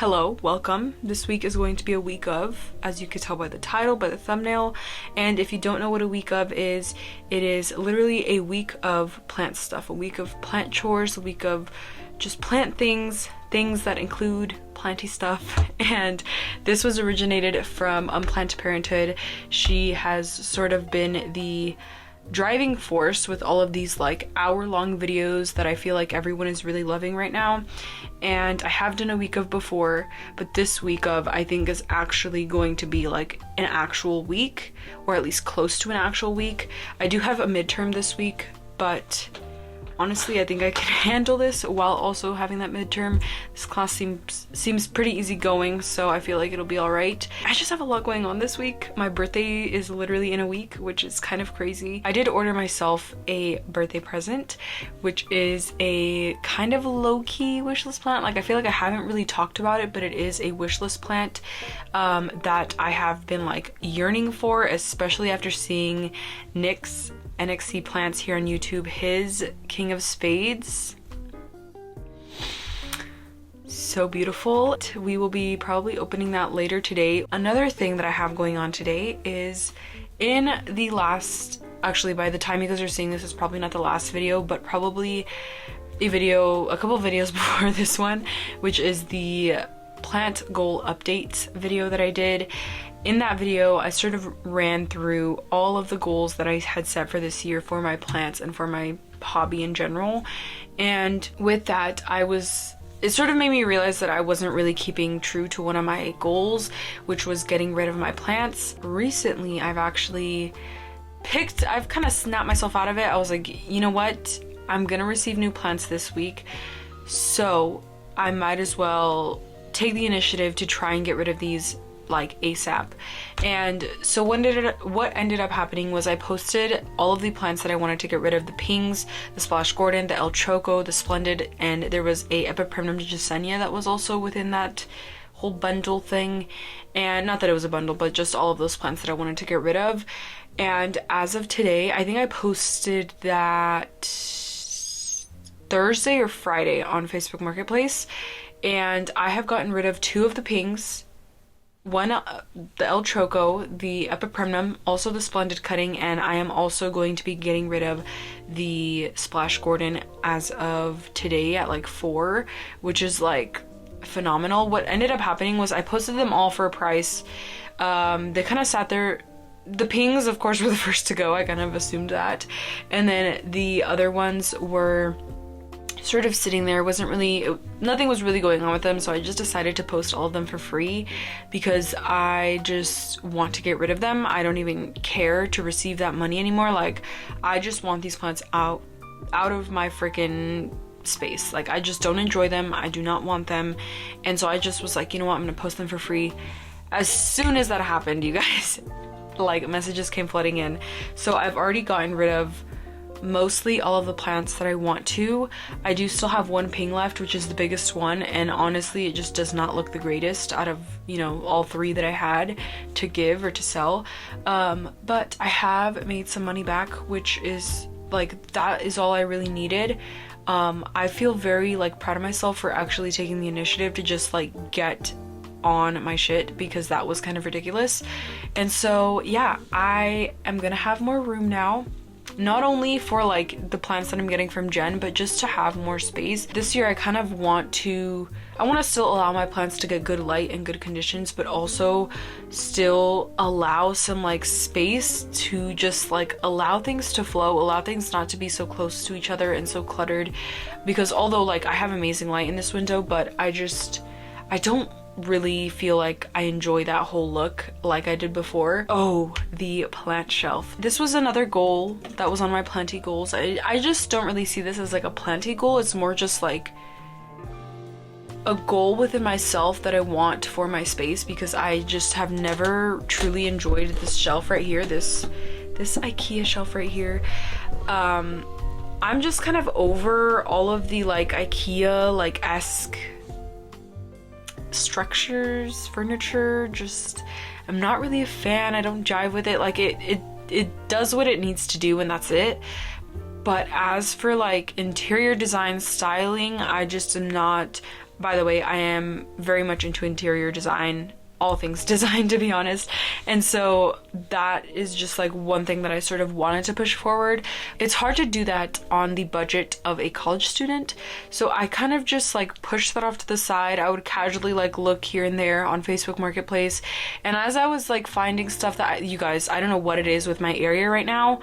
Hello, welcome. This week is going to be a week of, as you could tell by the title, by the thumbnail. And if you don't know what a week of is, it is literally a week of plant stuff, a week of plant chores, a week of just plant things that include planty stuff. And this was originated from Unplanned Parenthood. She has sort of been the driving force with all of these like hour-long videos that I feel like everyone is really loving right now. And I have done a week of before, but this week of I think is actually going to be like an actual week, or at least close to an actual week. I do have a midterm this week, but honestly, I think I can handle this while also having that midterm. This class seems pretty easygoing, so I feel like it'll be all right. I just have a lot going on this week. My birthday is literally in a week, which is kind of crazy. I did order myself a birthday present, which is a kind of low-key wishlist plant. Like, I feel like I haven't really talked about it, but it is a wishlist plant that I have been like yearning for, especially after seeing Nick's NXC plants here on YouTube, his King of Spades. So beautiful. We will be probably opening that later today. Another thing that I have going on today is in the last, actually by the time you guys are seeing this, it's probably not the last video, but probably a couple of videos before this one, which is the plant goal updates video that I did. In that video, I sort of ran through all of the goals that I had set for this year for my plants and for my hobby in general. And with that, it sort of made me realize that I wasn't really keeping true to one of my goals, which was getting rid of my plants. Recently, I've kind of snapped myself out of it. I was like, you know what? I'm gonna receive new plants this week, so I might as well take the initiative to try and get rid of these like ASAP. And so what ended up happening was I posted all of the plants that I wanted to get rid of: the Pings, the Splash Gordon, the El Choco, the Splendid, and there was a Epiprimnum Gisenia that was also within that whole bundle thing. And not that it was a bundle, but just all of those plants that I wanted to get rid of. And as of today, I think I posted that Thursday or Friday on Facebook Marketplace, and I have gotten rid of 2 of the Pings, one, the El Choco, the Epiprimnum, also the Splendid cutting, and I am also going to be getting rid of the Splash Gordon as of today at like 4, which is like phenomenal. What ended up happening was I posted them all for a price. They kind of sat there. The Pings, of course, were the first to go. I kind of assumed that. And then the other ones were sort of sitting there. Nothing was really going on with them, so I just decided to post all of them for free because I just want to get rid of them. I don't even care to receive that money anymore. Like, I just want these plants out of my freaking space. Like, I just don't enjoy them. I do not want them. And so I just was like, you know what, I'm gonna post them for free. As soon as that happened, you guys, like, messages came flooding in. So I've already gotten rid of mostly all of the plants that I want to. I do still have one Ping left, which is the biggest one, and honestly it just does not look the greatest out of, you know, all 3 that I had to give or to sell. But I have made some money back, which is like, that is all I really needed. I feel very like proud of myself for actually taking the initiative to just like get on my shit, because that was kind of ridiculous. And so yeah, I am gonna have more room now. Not only for like the plants that I'm getting from Jen, but just to have more space. This year I kind of want to still allow my plants to get good light and good conditions, but also still allow some like space to just like allow things to flow, allow things not to be so close to each other and so cluttered. Because although like I have amazing light in this window, but I don't really feel like I enjoy that whole look like I did before. Oh, the plant shelf. This was another goal that was on my planty goals. I just don't really see this as like a planty goal. It's more just like a goal within myself that I want for my space, because I just have never truly enjoyed this shelf right here, this IKEA shelf right here. I'm just kind of over all of the like IKEA like esque structures, furniture. Just, I'm not really a fan. I don't jive with it. Like it does what it needs to do, and that's it. But as for like interior design styling, I just am not by the way, I am very much into interior design, all things design, to be honest. And so that is just like one thing that I sort of wanted to push forward. It's hard to do that on the budget of a college student, so I kind of just like pushed that off to the side. I would casually like look here and there on Facebook Marketplace, and as I was like finding stuff that you guys, I don't know what it is with my area right now,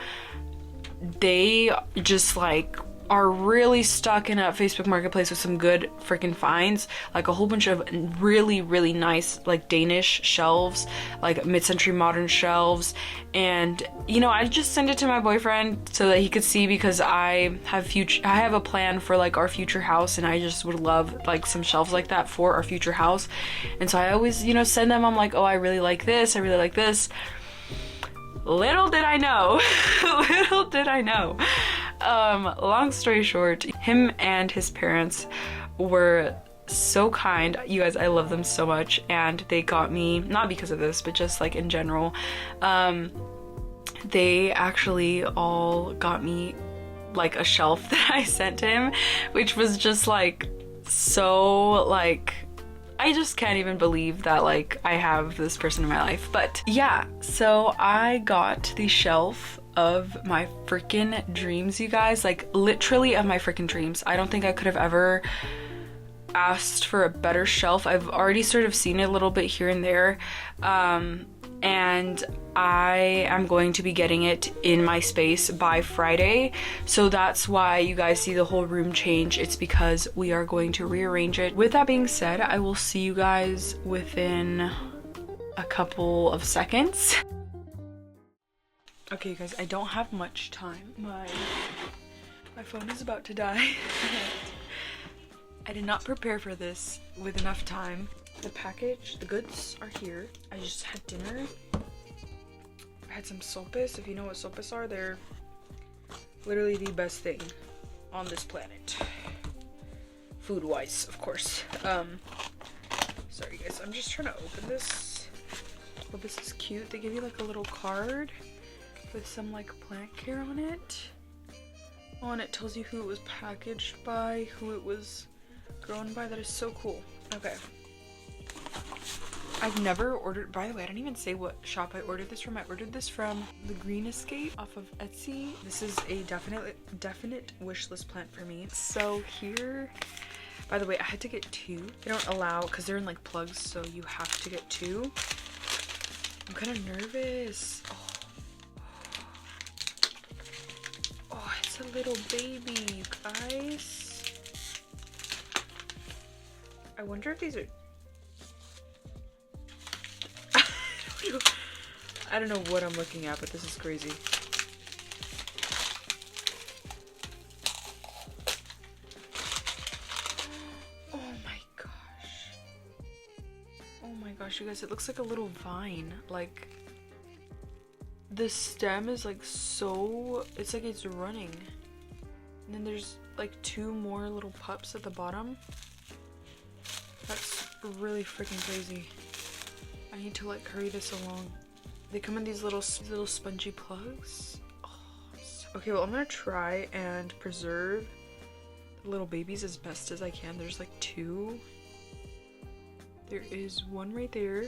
they just like are really stuck in a Facebook Marketplace with some good freaking finds, like a whole bunch of really, really nice like Danish shelves, like mid-century modern shelves. And you know, I just sent it to my boyfriend so that he could see, because I have a plan for like our future house, and I just would love like some shelves like that for our future house. And so I always, you know, send them, I'm like, oh, I really like this, I really like this. Little did I know, little did I know. Long story short, him and his parents were so kind. You guys, I love them so much, and they got me, not because of this, but just like in general, they actually all got me like a shelf that I sent him, which was just like so like, I just can't even believe that like I have this person in my life. But yeah, so I got the shelf of my freaking dreams, you guys, like literally of my freaking dreams. I don't think I could have ever asked for a better shelf. I've already sort of seen it a little bit here and there, and I am going to be getting it in my space by Friday. So that's why you guys see the whole room change. It's because we are going to rearrange it. With that being said, I will see you guys within a couple of seconds. Okay, you guys, I don't have much time. My phone is about to die. I did not prepare for this with enough time. The package, the goods are here. I just had dinner. I had some sopes. If you know what sopes are, they're literally the best thing on this planet. Food-wise, of course. Sorry guys, I'm just trying to open this. Oh, this is cute. They give you like a little card with some like plant care on it. Oh, and it tells you who it was packaged by, who it was grown by. That is so cool. Okay. I've never ordered, by the way, I didn't even say what shop I ordered this from. I ordered this from the Green Escape off of Etsy. This is a definite wish list plant for me. So here, by the way, I had to get two. They don't allow, because they're in like plugs, so you have to get two. I'm kind of nervous. Oh, it's a little baby, you guys. I wonder if these are... I don't know what I'm looking at, but this is crazy. Oh my gosh. Oh my gosh, you guys, it looks like a little vine. Like, the stem is like so, it's like it's running. And then there's like two more little pups at the bottom. That's really freaking crazy. I need to like hurry this along. They come in these little spongy plugs. Oh, okay, well, I'm gonna try and preserve the little babies as best as I can. There's like two. There is one right there,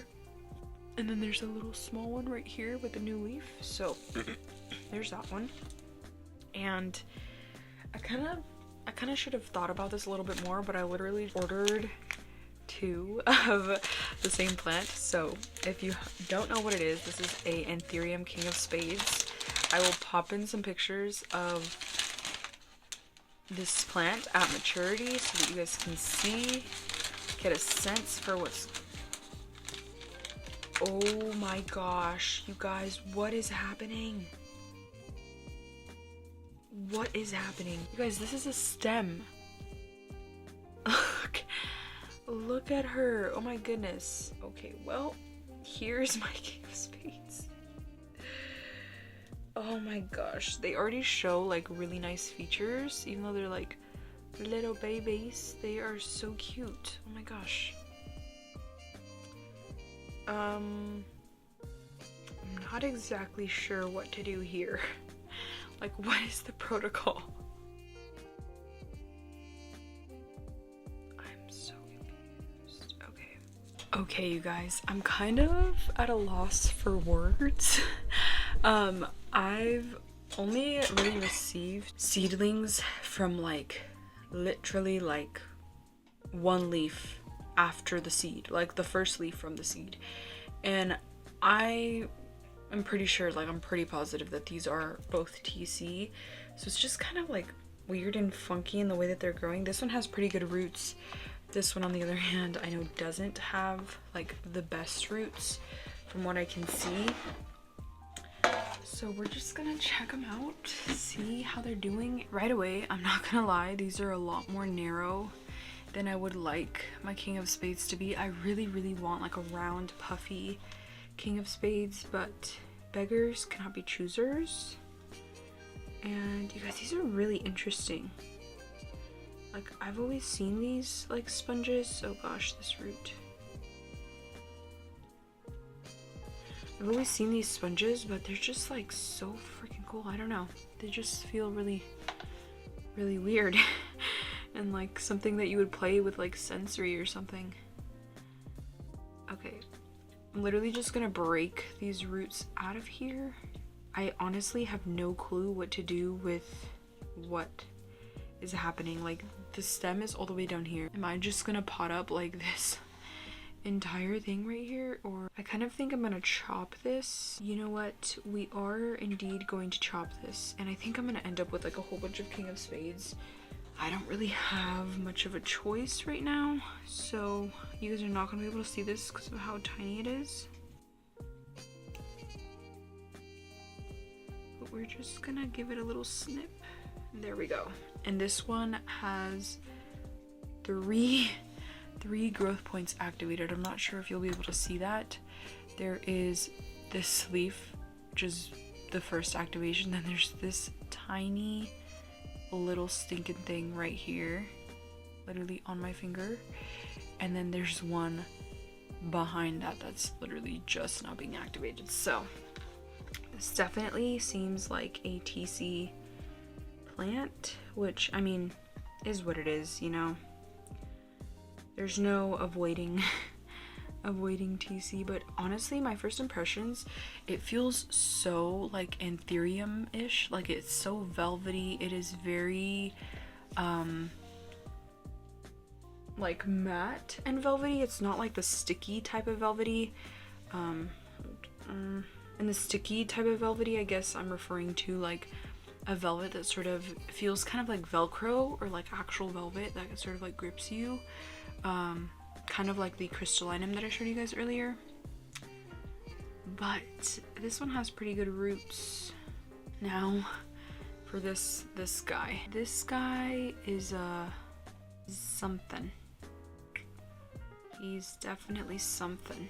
and then there's a little small one right here with a new leaf. So there's that one. And I kind of should have thought about this a little bit more, but I literally ordered two of the same plant. So if you don't know what it is, this is a Anthurium King of Spades. I will pop in some pictures of this plant at maturity so that you guys can see, get a sense for what's... Oh my gosh, you guys, what is happening? What is happening? You guys, this is a stem. Look at her. Oh my goodness. Okay, well, here's my King of Spades. Oh my gosh. They already show like really nice features, even though they're like little babies. They are so cute. Oh my gosh. I'm not exactly sure what to do here. Like, what is the protocol? I'm so Okay, you guys, I'm kind of at a loss for words. I've only really received seedlings from like literally like one leaf after the seed, like the first leaf from the seed. And I'm pretty sure, like I'm pretty positive that these are both TC. So it's just kind of like weird and funky in the way that they're growing. This one has pretty good roots. This one, on the other hand, I know doesn't have like the best roots from what I can see. So we're just gonna check them out, see how they're doing. Right away, I'm not gonna lie, these are a lot more narrow than I would like my King of Spades to be. I really, really want like a round, puffy King of Spades, but beggars cannot be choosers. And you guys, these are really interesting. Like, I've always seen these, like, sponges. Oh gosh, this root. I've always seen these sponges, but they're just, like, so freaking cool. I don't know. They just feel really, really weird. And, like, something that you would play with, like, sensory or something. Okay. I'm literally just gonna break these roots out of here. I honestly have no clue what to do with what is happening. Like, the stem is all the way down here. Am I just gonna pot up like this entire thing right here? Or I kind of think I'm gonna chop this. You know what? We are indeed going to chop this. And I think I'm gonna end up with like a whole bunch of King of Spades. I don't really have much of a choice right now. So you guys are not gonna be able to see this because of how tiny it is. But we're just gonna give it a little snip. There we go. And this one has three growth points activated. I'm not sure if you'll be able to see that. There is this leaf, which is the first activation. Then there's this tiny little stinking thing right here, literally on my finger. And then there's one behind that that's literally just now being activated. So this definitely seems like a TC plant, which I mean is what it is, you know. There's no avoiding TC, but honestly my first impressions, it feels so like anthurium-ish, like it's so velvety. It is very like matte and velvety. It's not like the sticky type of velvety. And the sticky type of velvety, I guess I'm referring to like a velvet that sort of feels kind of like Velcro, or like actual velvet that sort of like grips you, kind of like the crystallinum that I showed you guys earlier. But this one has pretty good roots. Now for this guy. This guy is something. He's definitely something.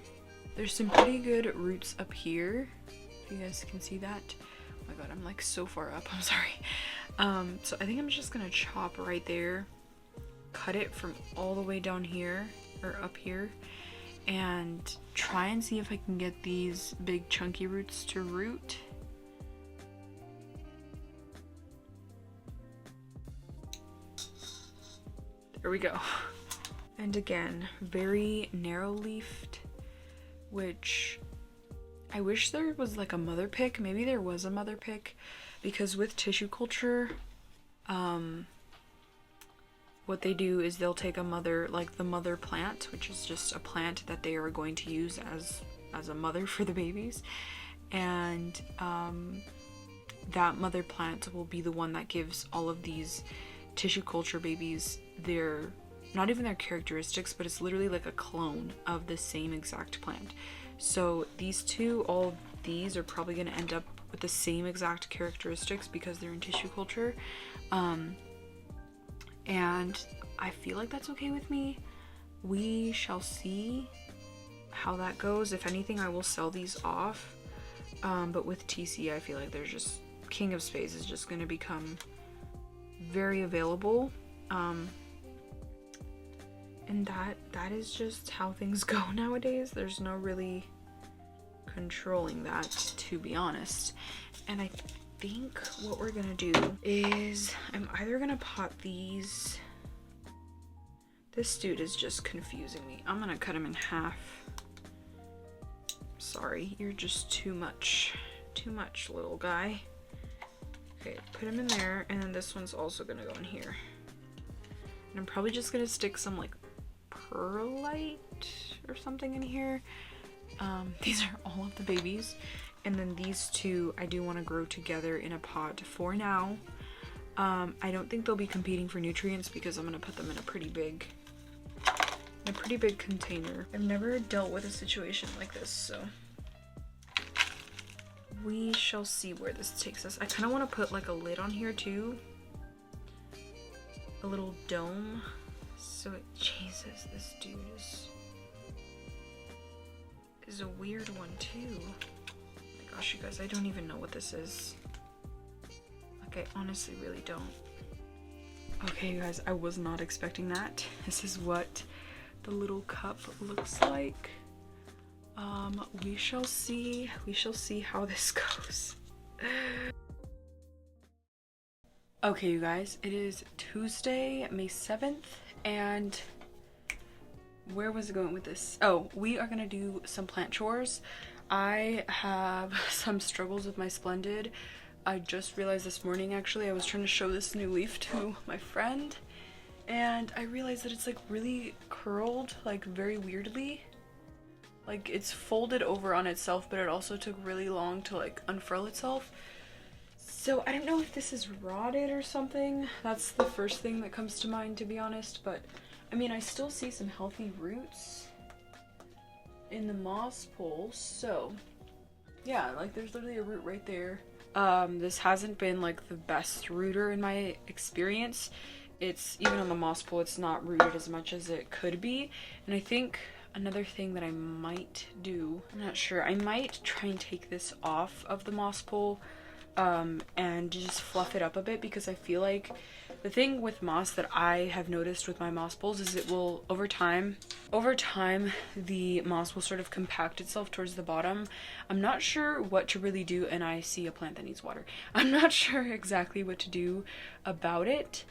There's some pretty good roots up here, if you guys can see that. Oh my god, I'm like so far up, I'm sorry. So I think I'm just gonna chop right there, cut it from all the way down here, or up here, and try and see if I can get these big chunky roots to root. There we go. And again, very narrow leafed, which I wish there was like a mother pick. Maybe there was a mother pick, because with tissue culture, what they do is they'll take a mother, like the mother plant, which is just a plant that they are going to use as a mother for the babies, and that mother plant will be the one that gives all of these tissue culture babies their, not even their characteristics, but it's literally like a clone of the same exact plant. So these two, all of these are probably going to end up with the same exact characteristics because they're in tissue culture. And I feel like that's okay with me. We shall see how that goes. If anything, I will sell these off. But with TC, I feel like there's just, King of Spades is just going to become very available. And that is just how things go nowadays. There's no really controlling that, to be honest. And I think what we're gonna do is I'm either gonna pot these This dude is just confusing me. I'm gonna cut him in half. Sorry, you're just too much. Too much, little guy. Okay, put him in there, and then this one's also gonna go in here. And I'm probably just gonna stick some like perlite or something in here. These are all of the babies. And then these two I do want to grow together in a pot for now. I don't think they'll be competing for nutrients because I'm gonna put them in a pretty big container. I've never dealt with a situation like this, so we shall see where this takes us. I kind of want to put like a lid on here too, a little dome. So Jesus, this dude is a weird one too. Oh my gosh, you guys, I don't even know what this is. Like, I honestly really don't. Okay, you guys, I was not expecting that. This is what the little cup looks like. We shall see. We shall see how this goes. Okay, you guys, it is Tuesday, May 7th, and where was it going with this? Oh, we are gonna do some plant chores. I have some struggles with my Splendid. I just realized this morning, actually, I was trying to show this new leaf to my friend, and I realized that it's like really curled, like very weirdly. Like it's folded over on itself, but it also took really long to like unfurl itself. So I don't know if this is rotted or something. That's the first thing that comes to mind, to be honest, but I mean, I still see some healthy roots in the moss pole, so yeah, like there's literally a root right there. This hasn't been like the best rooter in my experience. It's even on the moss pole, it's not rooted as much as it could be. And I think another thing that I might do, I'm not sure, I might try and take this off of the moss pole and just fluff it up a bit, because I feel like the thing with moss that I have noticed with my moss poles is it will, over time, the moss will sort of compact itself towards the bottom. I'm not sure what to really do, and I see a plant that needs water. I'm not sure exactly what to do about it.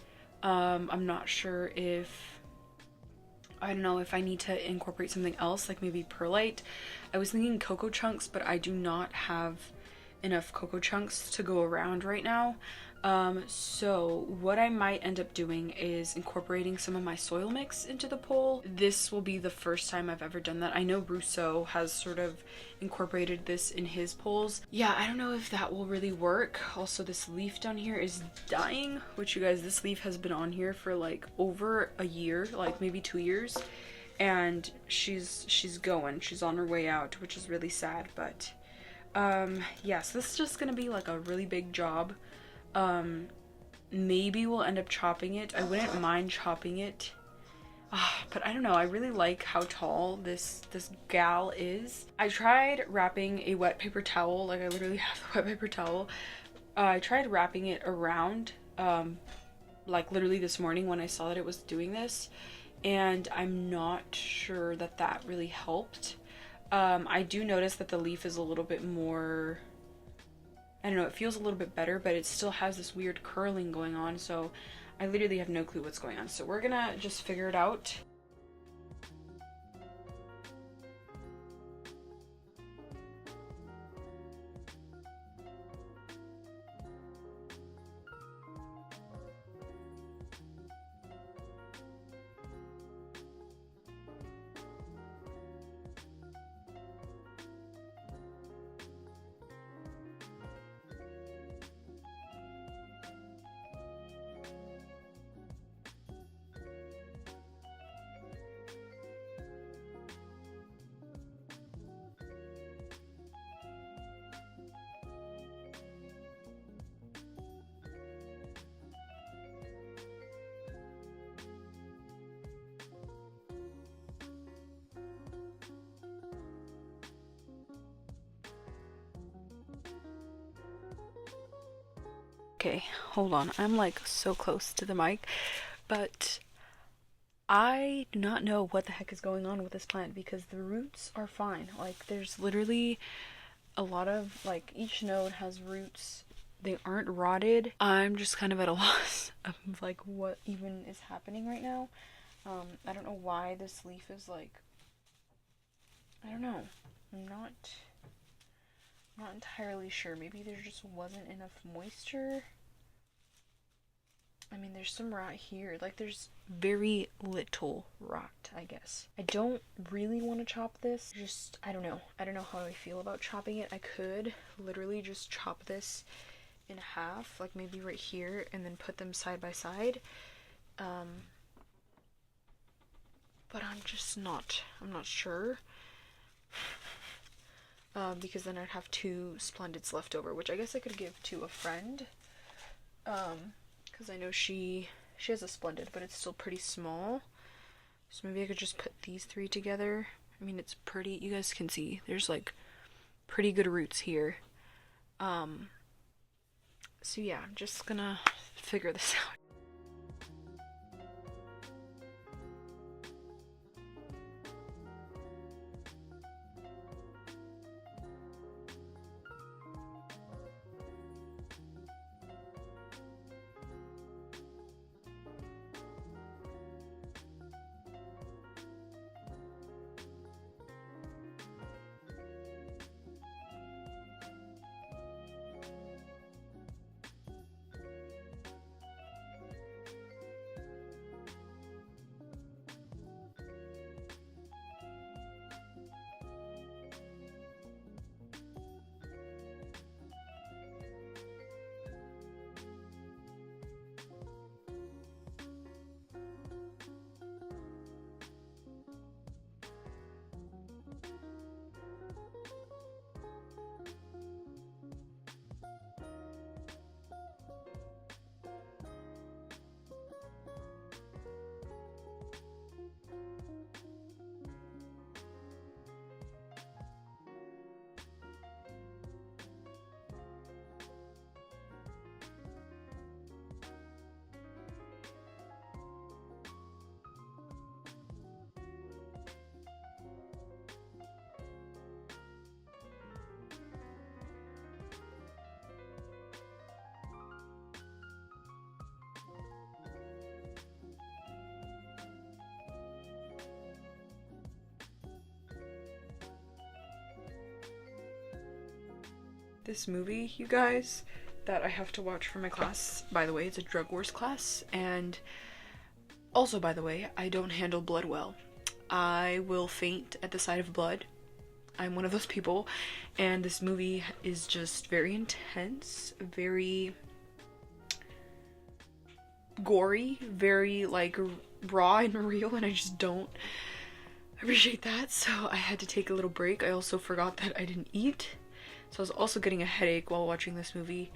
I'm not sure if, I don't know, if I need to incorporate something else, like maybe perlite. I was thinking cocoa chunks, but I do not have enough cocoa chunks to go around right now. So what I might end up doing is incorporating some of my soil mix into the pole. This will be the first time I've ever done that. I know Rousseau has sort of incorporated this in his poles. Yeah, I don't know if that will really work. Also, this leaf down here is dying, which, you guys, this leaf has been on here for like over a year, like maybe 2 years, and she's on her way out, which is really sad. But yeah, so this is just gonna be like a really big job. Maybe we'll end up chopping it. I wouldn't mind chopping it, but I don't know, I really like how tall this gal is. I tried wrapping a wet paper towel, like I literally have the wet paper towel. I tried wrapping it around, like literally this morning when I saw that it was doing this, and I'm not sure that that really helped. I do notice that the leaf is a little bit more, I don't know, it feels a little bit better, but it still has this weird curling going on, so I literally have no clue what's going on. So we're gonna just figure it out. Okay, hold on. I'm like so close to the mic, but I do not know what the heck is going on with this plant, because the roots are fine. Like there's literally a lot of, like, each node has roots. They aren't rotted. I'm just kind of at a loss of like what even is happening right now. I don't know why this leaf is like, I don't know. I'm not entirely sure. Maybe there just wasn't enough moisture. I mean, there's some rot here. Like, there's very little rot, I guess. I don't really want to chop this. Just, I don't know. I don't know how I feel about chopping it. I could literally just chop this in half, like maybe right here, and then put them side by side. But I'm just not, I'm not sure. Because then I'd have 2 Splendids left over, which I guess I could give to a friend. Because I know she has a Splendid, but it's still pretty small. So maybe I could just put these 3 together. I mean, it's pretty, you guys can see, there's like pretty good roots here. So yeah, I'm just gonna figure this out. This movie, you guys, that I have to watch for my class, by the way, it's a drug wars class, and also, by the way, I don't handle blood well. I will faint at the sight of blood. I'm one of those people, and this movie is just very intense, very gory, very like raw and real, and I just don't appreciate that, so I had to take a little break. I also forgot that I didn't eat. So I was also getting a headache while watching this movie,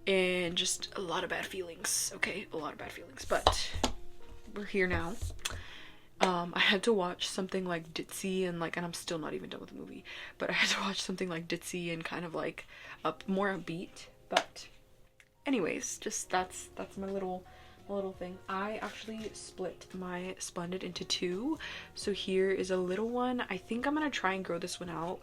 and just a lot of bad feelings, okay? A lot of bad feelings, but we're here now. I had to watch something like ditzy and I'm still not even done with the movie, but I had to watch something like ditzy and kind of like more upbeat, but anyways, just that's my little thing. I actually split my Splendid into 2, so here is a little one. I think I'm gonna try and grow this one out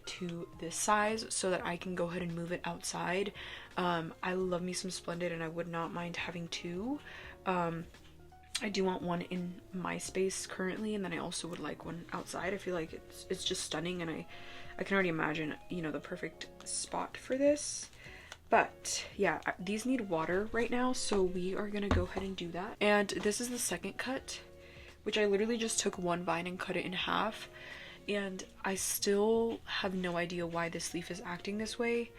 to this size so that I can go ahead and move it outside. I love me some Splendid, and I would not mind having 2. I do want one in my space currently, and then I also would like one outside. I feel like it's just stunning, and I can already imagine, you know, the perfect spot for this. But yeah, these need water right now, so we are gonna go ahead and do that. And this is the second cut, which I literally just took one vine and cut it in half, and I still have no idea why this leaf is acting this way.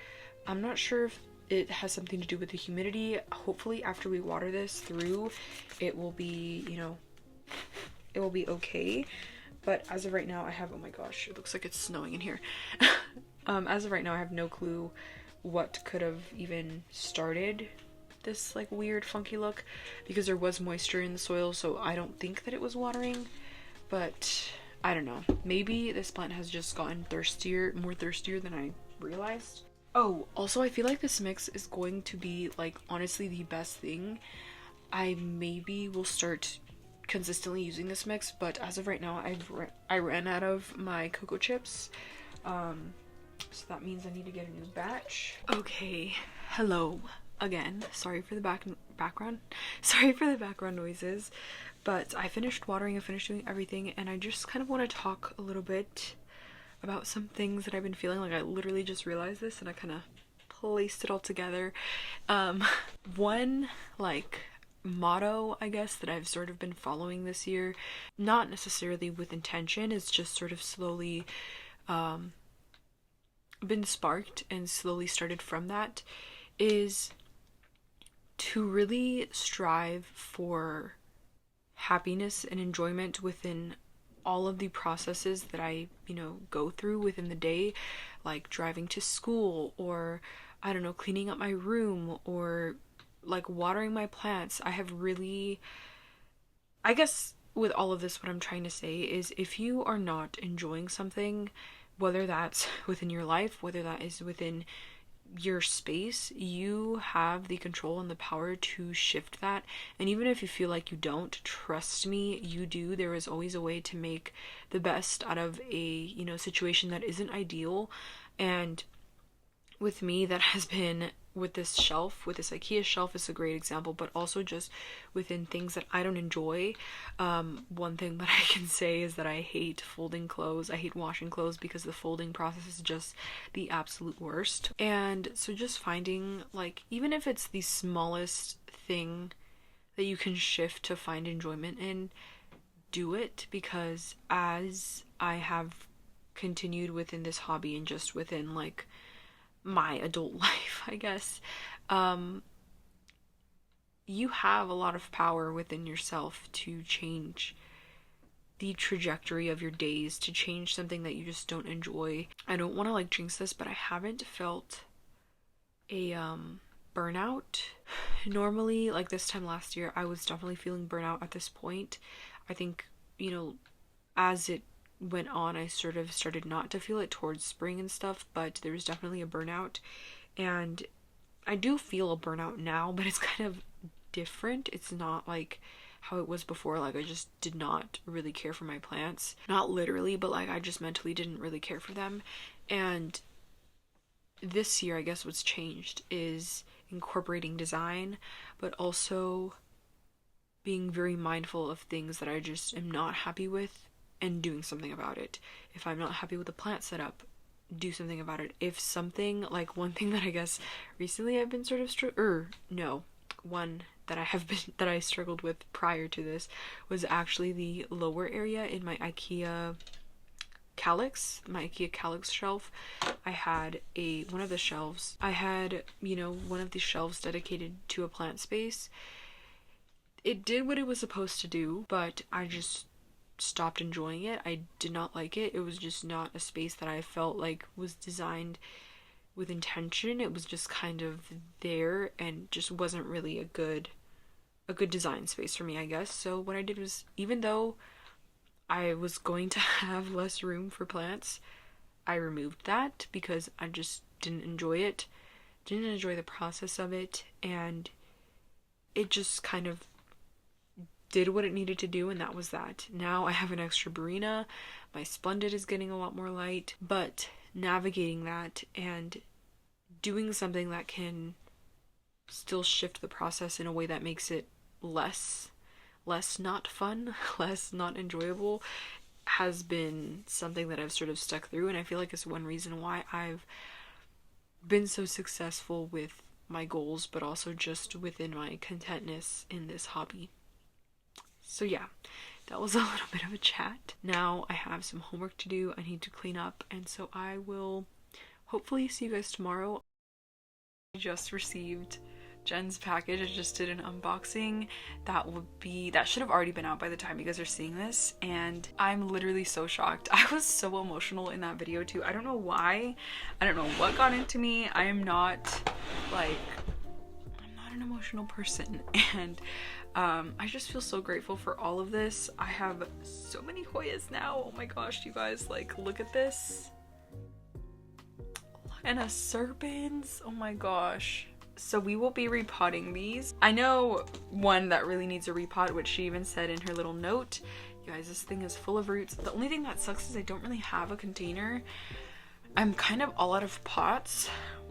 I'm not sure if it has something to do with the humidity. Hopefully after we water this through, it will be, you know, it will be okay. But as of right now, I have, oh my gosh, it looks like it's snowing in here. As of right now, I have no clue what could have even started this like weird funky look, because there was moisture in the soil, so I don't think that it was watering, but I don't know. Maybe this plant has just gotten more thirstier than I realized. Oh, also I feel like this mix is going to be like honestly the best thing. I maybe will start consistently using this mix, but as of right now I ran out of my cocoa chips. So that means I need to get a new batch. Okay, hello again. Sorry for the background. Sorry for the background noises. But I finished watering, I finished doing everything, and I just kind of want to talk a little bit about some things that I've been feeling. Like, I literally just realized this and I kind of placed it all together. One, like, motto, I guess, that I've sort of been following this year, not necessarily with intention, it's just sort of slowly been sparked and slowly started from that, is to really strive for happiness and enjoyment within all of the processes that I, go through within the day, like driving to school, or I don't know, cleaning up my room, or like watering my plants. I have really, I guess with all of this, what I'm trying to say is, if you are not enjoying something, whether that's within your life, whether that is within your space, you have the control and the power to shift that. And even if you feel like you don't, trust me, you do. There is always a way to make the best out of a, situation that isn't ideal. And with me, that has been with this shelf, with this IKEA shelf is a great example, but also just within things that I don't enjoy. One thing that I can say is that I hate folding clothes. I hate washing clothes because the folding process is just the absolute worst. And so just finding, like, even if it's the smallest thing that you can shift to find enjoyment in, do it. Because as I have continued within this hobby and just within, like, my adult life, I guess, you have a lot of power within yourself to change the trajectory of your days, to change something that you just don't enjoy. I don't want to like jinx this, but I haven't felt a burnout. Normally, like this time last year, I was definitely feeling burnout at this point. I think, as it went on, I sort of started not to feel it towards spring and stuff, but there was definitely a burnout. And I do feel a burnout now, but it's kind of different. It's not like how it was before. Like, I just did not really care for my plants. Not literally, but like I just mentally didn't really care for them. And this year, I guess what's changed is incorporating design, but also being very mindful of things that I just am not happy with and doing something about it. If I'm not happy with the plant setup, do something about it. If something, like, one thing that I guess recently I've been sort of one that that I struggled with prior to this was actually the lower area in my IKEA calyx shelf. I had one of the shelves dedicated to a plant space. It did what it was supposed to do, but I just stopped enjoying it. I did not like it. It was just not a space that I felt like was designed with intention. It was just kind of there and just wasn't really a good design space for me, I guess. So what I did was, even though I was going to have less room for plants, I removed that because I just didn't enjoy it. Didn't enjoy the process of it, and it just kind of did what it needed to do, and that was that. Now I have an extra Barina. My Splendid is getting a lot more light, but navigating that and doing something that can still shift the process in a way that makes it less not fun, less not enjoyable, has been something that I've sort of stuck through, and I feel like it's one reason why I've been so successful with my goals, but also just within my contentness in this hobby. So yeah, that was a little bit of a chat. Now I have some homework to do. I need to clean up, and so I will hopefully see you guys tomorrow. I just received Jen's package. I just did an unboxing. That should have already been out by the time you guys are seeing this, and I'm literally so shocked. I was so emotional in that video too. I don't know why. I don't know what got into me. I'm not an emotional person, and I just feel so grateful for all of this. I have so many Hoyas now. Oh my gosh, you guys, like, look at this. And a serpents. Oh my gosh. So we will be repotting these. I know one that really needs a repot, which she even said in her little note. You guys, this thing is full of roots. The only thing that sucks is I don't really have a container. I'm kind of all out of pots.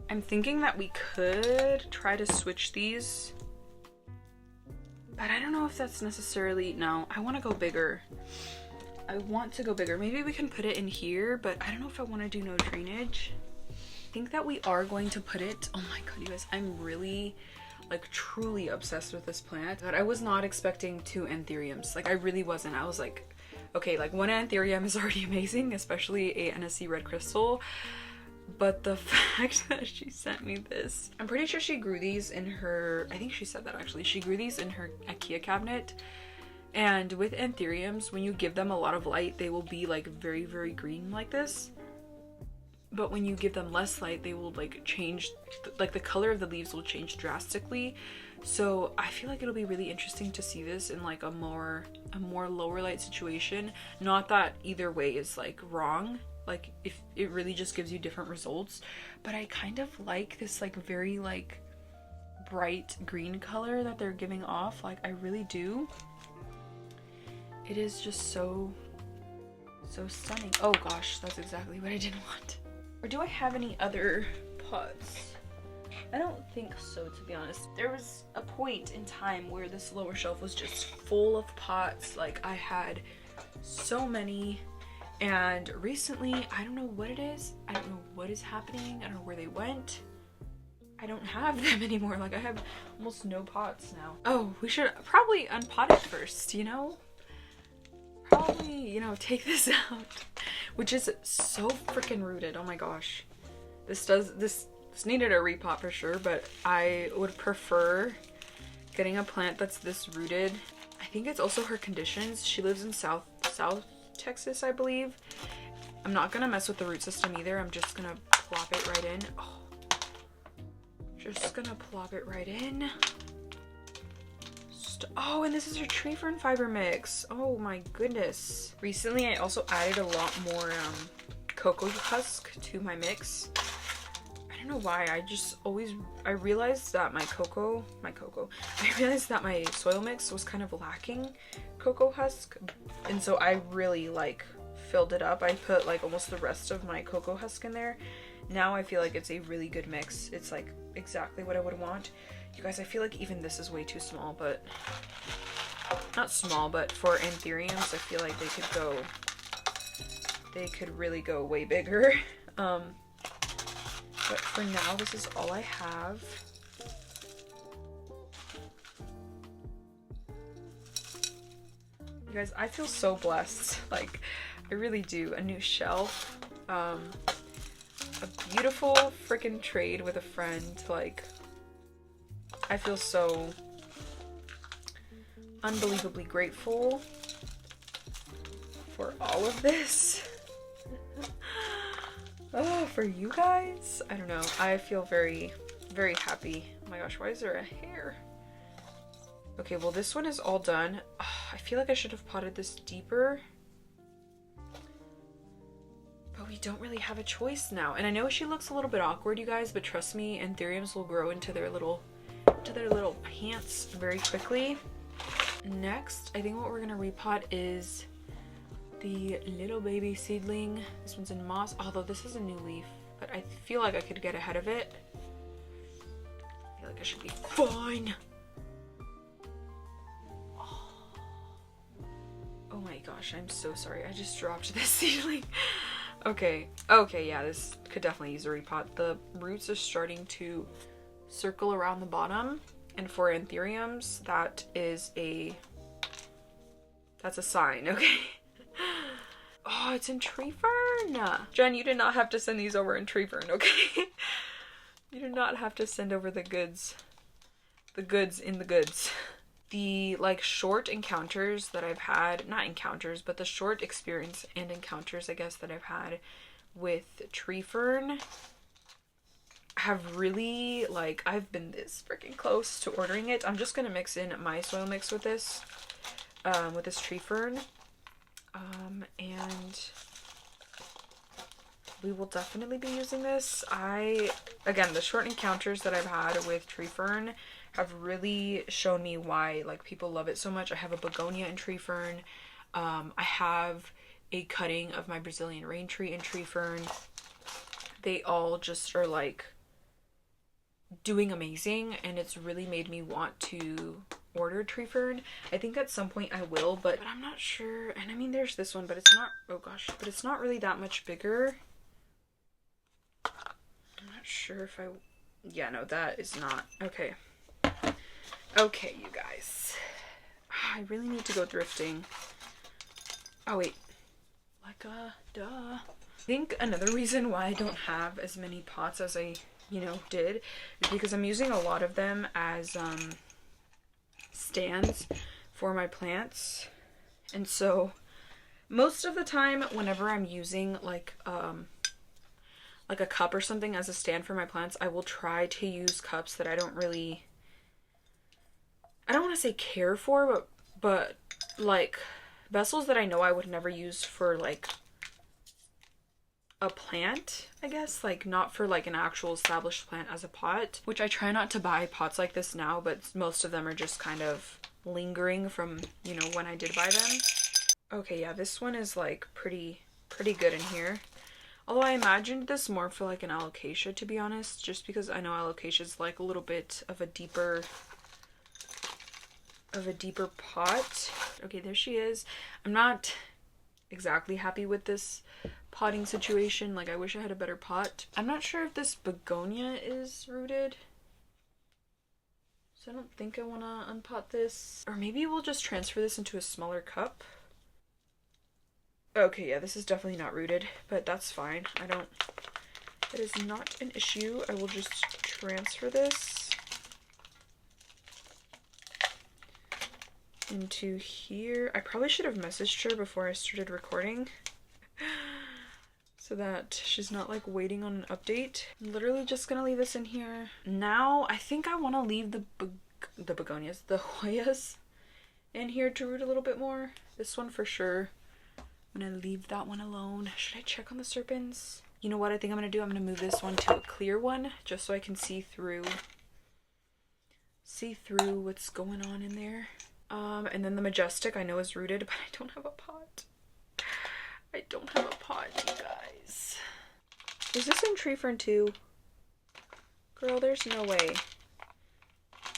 I'm thinking that we could try to switch these But I don't know if that's necessarily, no, I want to go bigger. I want to go bigger. Maybe we can put it in here, but I don't know if I want to do no drainage. I think that we are going to put it, oh my god, you guys, I'm really like truly obsessed with this plant. But I was not expecting 2 anthuriums. Like I really wasn't. I was like, okay, like 1 anthurium is already amazing, especially a NSC red crystal. But the fact that she sent me this, I'm pretty sure she grew these in her, I think she said that actually, she grew these in her IKEA cabinet. And with anthuriums, when you give them a lot of light, they will be like very, very green like this. But when you give them less light, they will like change, like the color of the leaves will change drastically. So I feel like it'll be really interesting to see this in like a more lower light situation. Not that either way is like wrong, like if it really just gives you different results, but I kind of like this like very like bright green color that they're giving off. Like I really do. It is just so stunning. Oh gosh, that's exactly what I didn't want. Or do I have any other pots? I don't think so, to be honest. There was a point in time where this lower shelf was just full of pots. Like I had so many, and recently, I don't know what it is. I don't know what is happening. I don't know where they went. I don't have them anymore. Like I have almost no pots now. Oh, we should probably unpot it first, you know? Probably, you know, take this out, which is so freaking rooted. Oh my gosh. This needed a repot for sure, but I would prefer getting a plant that's this rooted. I think it's also her conditions. She lives in South Texas, I believe. I'm not gonna mess with the root system either. I'm just gonna plop it right in. Oh, just gonna plop it right in. Oh, and this is her tree fern fiber mix. Oh my goodness. Recently, I also added a lot more cocoa husk to my mix. I don't know why. I realized that my soil mix was kind of lacking cocoa husk, and so I really like filled it up. I put like almost the rest of my cocoa husk in there. Now I feel like it's a really good mix. It's like exactly what I would want. You guys, I feel like even this is way too small, but not small, but for anthuriums, I feel like they could really go way bigger. But for now, this is all I have. You guys, I feel so blessed. Like, I really do. A new shelf, a beautiful freaking trade with a friend. Like, I feel so unbelievably grateful for all of this. Oh, for you guys? I don't know. I feel very, very happy. Oh my gosh, why is there a hair? Okay, well this one is all done. Oh, I feel like I should have potted this deeper. But we don't really have a choice now. And I know she looks a little bit awkward, you guys, but trust me, anthuriums will grow into their little pants very quickly. Next, I think what we're gonna repot is the little baby seedling. This one's in moss, although this is a new leaf, but I feel like I could get ahead of it. I feel like I should be fine. Oh my gosh, I'm so sorry. I just dropped this seedling. Okay, yeah, this could definitely use a repot. The roots are starting to circle around the bottom, and for anthuriums, that's a sign, okay? Oh, it's in tree fern. Jen, you did not have to send these over in tree fern, okay? You do not have to send over the goods. The goods in the goods. The like short encounters that I've had, not encounters, but the short experience and encounters, I guess, that I've had with tree fern have really, like, I've been this freaking close to ordering it. I'm just gonna mix in my soil mix with this tree fern. And we will definitely be using this. Again, the short encounters that I've had with tree fern have really shown me why, like, people love it so much. I have a begonia in tree fern. I have a cutting of my Brazilian rain tree in tree fern. They all just are, like, doing amazing, and it's really made me want to ordered tree fern. I think at some point I will, but I'm not sure. And I mean, there's this one, but it's not, oh gosh, but it's not really that much bigger. I'm not sure if I, yeah, no, that is not, okay. Okay, you guys. I really need to go thrifting. Oh, wait. Like, duh. I think another reason why I don't have as many pots as I, did is because I'm using a lot of them as, stands for my plants. And so, most of the time, whenever I'm using, like a cup or something as a stand for my plants, I will try to use cups that I don't want to say care for, but like vessels that I know I would never use for like a plant, I guess, like not for like an actual established plant as a pot, which I try not to buy pots like this now, but most of them are just kind of lingering from, when I did buy them. Okay, yeah, this one is like pretty good in here. Although I imagined this more for like an alocasia, to be honest, just because I know alocasia is like a little bit of a deeper pot. Okay, there she is. I'm not exactly happy with this potting situation. Like, I wish I had a better pot. I'm not sure if this begonia is rooted, so I don't think I want to unpot this. Or maybe we'll just transfer this into a smaller cup. Okay, yeah, this is definitely not rooted, but that's fine. It is not an issue. I will just transfer this into here. I probably should have messaged her before I started recording so that she's not like waiting on an update. I'm literally just gonna leave this in here. Now, I think I want to leave the begonias, the Hoyas in here to root a little bit more. This one for sure. I'm gonna leave that one alone. Should I check on the serpents? You know what I think I'm gonna do? I'm gonna move this one to a clear one just so I can see through what's going on in there. And then the majestic I know is rooted, but I don't have a pot. I don't have a pot, you guys. Is this in tree fern too? Girl, there's no way.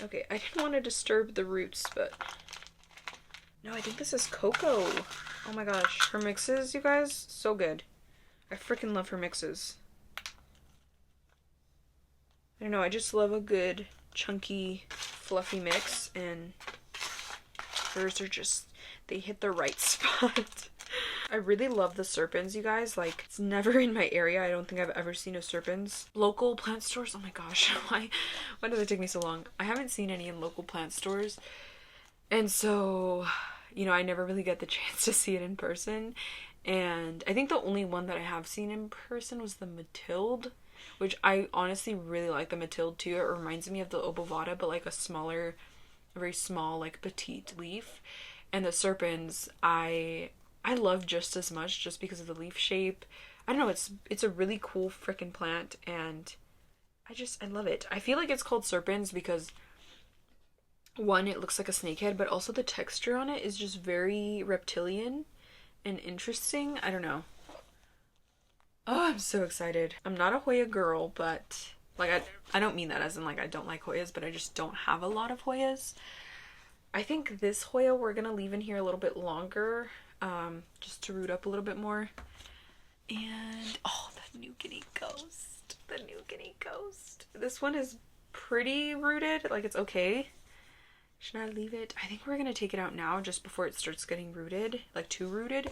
Okay, I didn't want to disturb the roots, but no, I think this is cocoa. Oh my gosh, her mixes, you guys, so good. I freaking love her mixes. I don't know, I just love a good, chunky, fluffy mix, and hers are just, they hit the right spot. I really love the serpents, you guys. Like, it's never in my area. I don't think I've ever seen a serpents. Local plant stores, oh my gosh, why did it take me so long? I haven't seen any in local plant stores. And so, I never really get the chance to see it in person. And I think the only one that I have seen in person was the Matilde, which I honestly really like the Matilde too. It reminds me of the Obovata, but like a very small, like petite leaf. And the serpents, I love just as much just because of the leaf shape. I don't know, it's a really cool freaking plant, and I love it. I feel like it's called serpents because one, it looks like a snakehead, but also the texture on it is just very reptilian and interesting. I don't know. Oh, I'm so excited. I'm not a Hoya girl, but like I don't mean that as in like I don't like Hoyas, but I just don't have a lot of Hoyas. I think this Hoya we're gonna leave in here a little bit longer, just to root up a little bit more. And oh, the New Guinea Ghost. The New Guinea Ghost. This one is pretty rooted, like it's okay. Should I leave it? I think we're gonna take it out now just before it starts getting rooted, like too rooted.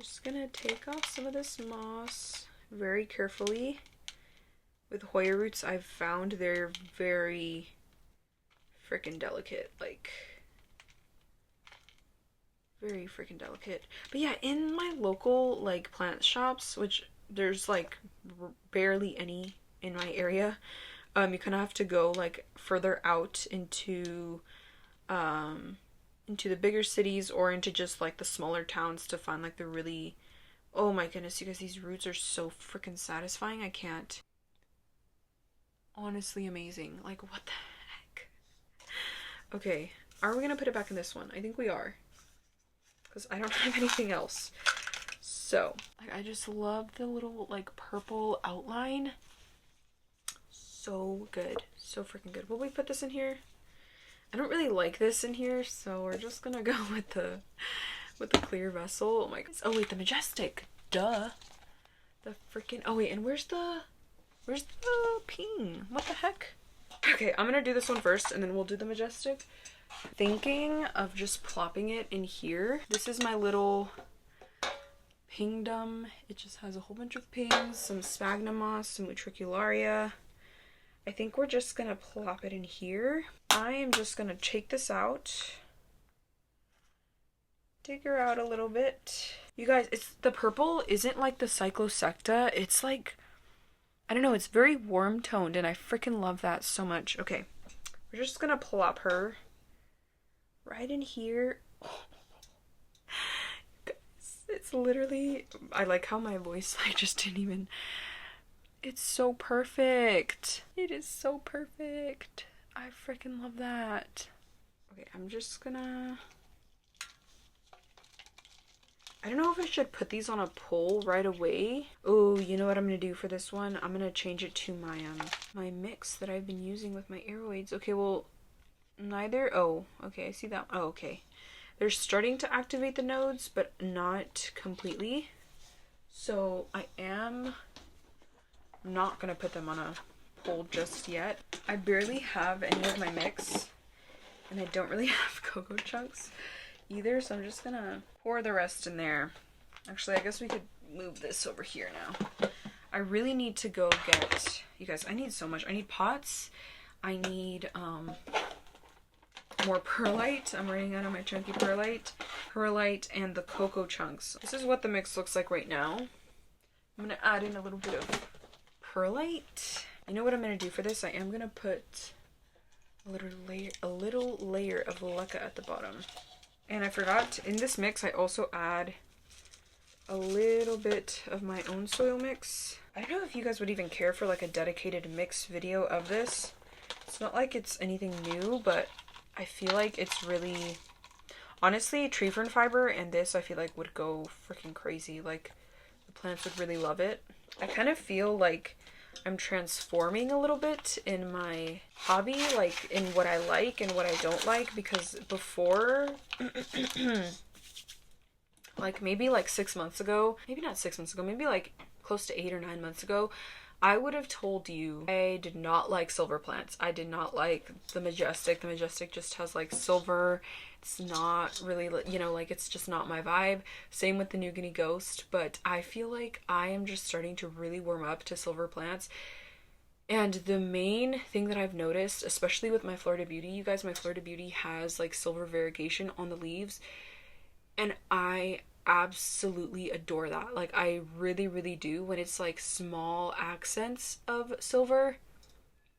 Just gonna take off some of this moss very carefully. With Hoya roots, I've found they're very freaking delicate, like very freaking delicate. But yeah, in my local like plant shops, which there's like barely any in my area, you kind of have to go like further out into the bigger cities or into just like the smaller towns to find like the really, oh my goodness, you guys, these roots are so freaking satisfying. I can't. Honestly amazing. Like, what the heck? Okay, are we gonna put it back in this one? I think we are, because I don't have anything else. So, like, I just love the little like purple outline. so good. So freaking good. Will we put this in here? I don't really like this in here, so we're just gonna go with the clear vessel. Oh my god. Oh wait, the Majestic. Duh. The freaking, oh wait, and where's the ping? What the heck? Okay, I'm gonna do this one first and then we'll do the Majestic. Thinking of just plopping it in here. This is my little pingdom. It just has a whole bunch of pings, some sphagnum moss, some utricularia. I think we're just gonna plop it in here. I am just gonna take this out, dig her out a little bit. You guys, it's the purple isn't like the Cyclosecta. It's like, I don't know, it's very warm toned and I freaking love that so much. Okay, we're just gonna plop her right in here. It's literally, I like how my voice like just didn't even, it's so perfect. It is so perfect. I freaking love that. Okay, I'm just gonna, I don't know if I should put these on a pole right away. Oh, you know what I'm gonna do for this one? I'm gonna change it to my my mix that I've been using with my aeroids. Okay, well, neither, oh, okay, I see that. Oh, okay. They're starting to activate the nodes, but not completely. So I am not gonna put them on a pole just yet. I barely have any of my mix, and I don't really have cocoa chunks either, so I'm just gonna pour the rest in there. Actually, I guess we could move this over here now. I really need to go get, you guys, I need so much. I need pots. I need more perlite. I'm running out of my chunky perlite and the cocoa chunks. This is what the mix looks like right now. I'm gonna add in a little bit of perlite. You know what I'm gonna do for this? I am gonna put a little layer of leca at the bottom. And I forgot, in this mix I also add a little bit of my own soil mix. I don't know if you guys would even care for like a dedicated mix video of this. It's not like it's anything new, but I feel like it's really, honestly, tree fern fiber and this I feel like would go freaking crazy. Like the plants would really love it. I kind of feel like I'm transforming a little bit in my hobby, like in what I like and what I don't like, because before, like maybe like 6 months ago, maybe not 6 months ago, maybe like close to 8 or 9 months ago, I would have told you I did not like silver plants. I did not like the Majestic. The Majestic just has like silver. It's not really, you know, like it's just not my vibe. Same with the New Guinea Ghost, but I feel like I am just starting to really warm up to silver plants. And the main thing that I've noticed, especially with my Florida Beauty, you guys, my Florida Beauty has like silver variegation on the leaves. And I absolutely adore that. Like I really do. When it's like small accents of silver,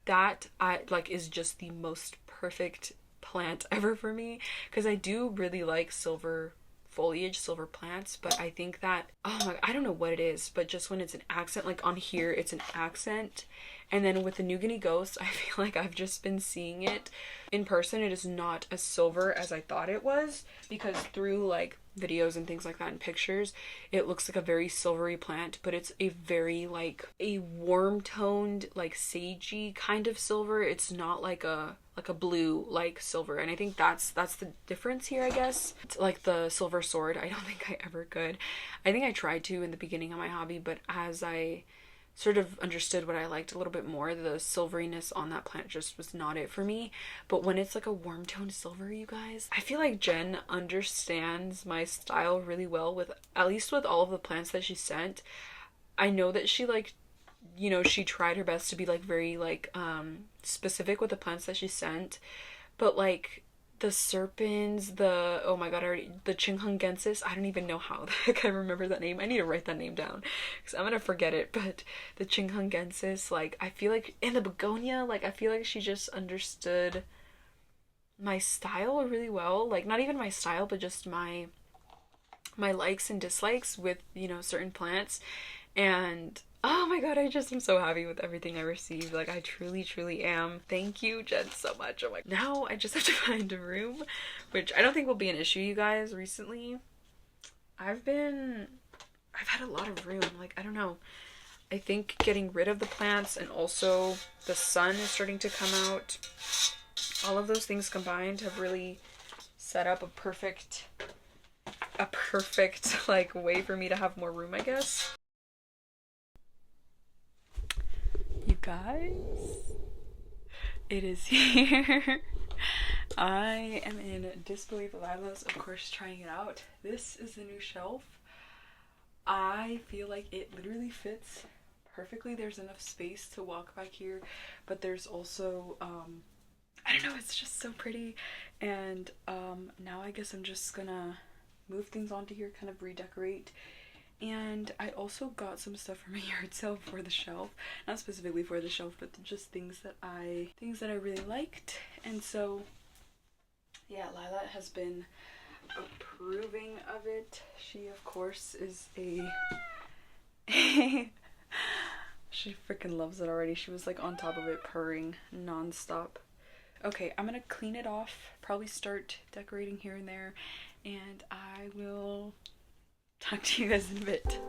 that I like is just the most perfect plant ever for me, because I do really like silver foliage, silver plants, but I think that, oh my, I don't know what it is, but just when it's an accent, like on here it's an accent, and then with the New Guinea Ghost, I feel like I've just been seeing it in person. It is not as silver as I thought it was, because through like videos and things like that and pictures, it looks like a very silvery plant, but it's a very like a warm toned, like sagey kind of silver. It's not like a blue like silver, and I think that's the difference here, I guess. It's like the silver sword, I don't think I ever could. I think I tried to in the beginning of my hobby, but as I sort of understood what I liked a little bit more, the silveriness on that plant just was not it for me. But when it's like a warm toned silver, you guys, I feel like Jen understands my style really well, with at least with all of the plants that she sent. I know that she like, you know, she tried her best to be like very like specific with the plants that she sent, but like the serpents, the, oh my god, the Chinghungensis, I don't even know how the heck I remember that name. I need to write that name down because I'm gonna forget it. But the Chinghungensis, like I feel like, and the begonia, like I feel like she just understood my style really well. Like not even my style, but just my likes and dislikes with, you know, certain plants. And oh my god, I just am so happy with everything I received. Like I truly am. Thank you, Jen, so much. I'm like, now I just have to find a room, which I don't think will be an issue, you guys. Recently I've had a lot of room. Like I don't know, I think getting rid of the plants and also the sun is starting to come out. All of those things combined have really set up a perfect like way for me to have more room, I guess. You guys, it is here. I am in disbelief. Lila's, of course, trying it out. This is the new shelf. I feel like it literally fits perfectly. There's enough space to walk back here, but there's also, I don't know, it's just so pretty. And now I guess I'm just gonna move things onto here, kind of redecorate. And I also got some stuff from a yard sale for the shelf. Not specifically for the shelf, but just things that I really liked. And so yeah, Lila has been approving of it. She of course is a she freaking loves it already. She was like on top of it purring nonstop. Okay, I'm gonna clean it off, probably start decorating here and there, and I will talk to you guys in a bit.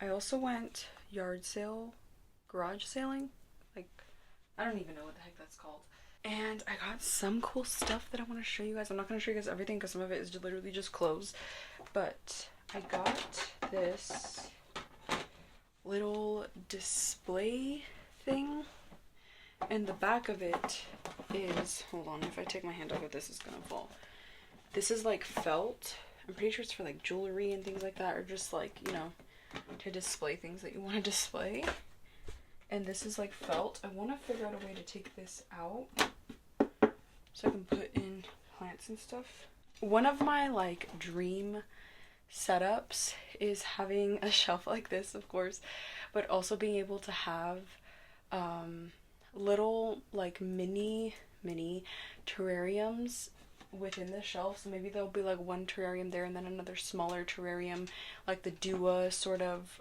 I also went garage sailing. Like, I don't even know what the heck that's called. And I got some cool stuff that I want to show you guys. I'm not going to show you guys everything because some of it is literally just clothes. But I got this little display thing. And the back of it is, hold on, if I take my hand off of this, it's going to fall. This is like felt. I'm pretty sure it's for like jewelry and things like that, or just like, you know, to display things that you want to display. And this is like felt. I want to figure out a way to take this out so I can put in plants and stuff. One of my like dream setups is having a shelf like this, of course, but also being able to have little like mini terrariums within the shelf. So maybe there'll be like one terrarium there and then another smaller terrarium, like the Dua sort of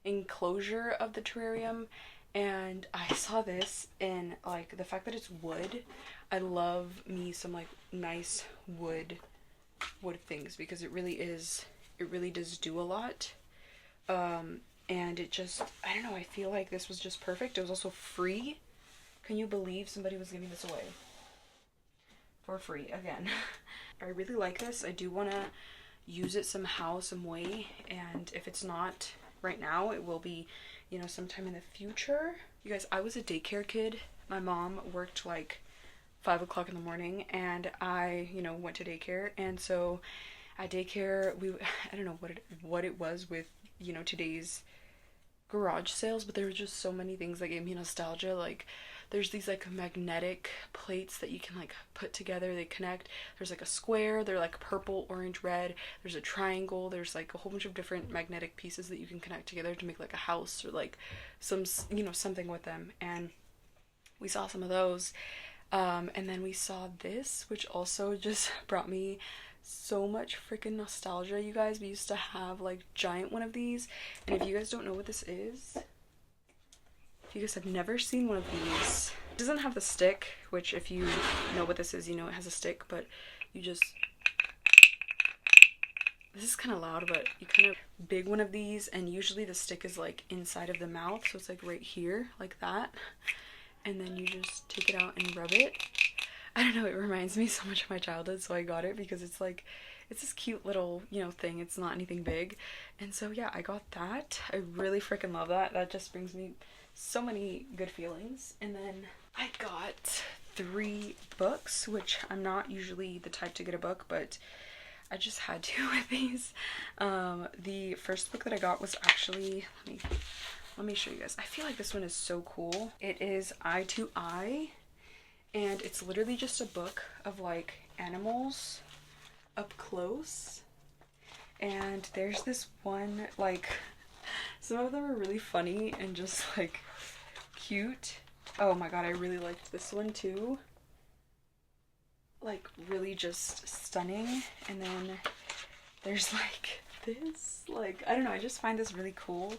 enclosure of the terrarium. And I saw this, and like the fact that it's wood, I love me some like nice wood things, because it really does do a lot. And it just, I don't know, I feel like this was just perfect. It was also free. Can you believe somebody was giving this away for free again? I really like this. I do want to use it somehow, some way, and if it's not right now, it will be, you know, sometime in the future. You guys, I was a daycare kid. My mom worked like 5 o'clock in the morning, and I, you know, went to daycare. And so at daycare, I don't know what it was with, you know, today's garage sales, but there were just so many things that gave me nostalgia. Like there's these like magnetic plates that you can like put together, they connect. There's like a square, they're like purple, orange, red. There's a triangle, there's like a whole bunch of different magnetic pieces that you can connect together to make like a house or like some, you know, something with them. And we saw some of those. And then we saw this, which also just brought me so much freaking nostalgia, you guys. We used to have like giant one of these, and if you guys don't know what this is, if you guys have never seen one of these, it doesn't have the stick, which if you know what this is, you know it has a stick, but you just, this is kind of loud, but you kind of big one of these, and usually the stick is like inside of the mouth, so it's like right here, like that, and then you just take it out and rub it. I don't know, it reminds me so much of my childhood, so I got it because it's like, it's this cute little, you know, thing. It's not anything big. And so yeah, I got that. I really freaking love that. That just brings me so many good feelings. And then I got 3 books, which I'm not usually the type to get a book, but I just had to with these. The first book that I got was actually, let me show you guys. I feel like this one is so cool. It is Eye to Eye. And it's literally just a book of like animals up close. And there's this one, like, some of them are really funny and just like cute. Oh my god, I really liked this one too. Like really just stunning. And then there's like this, like, I don't know, I just find this really cool.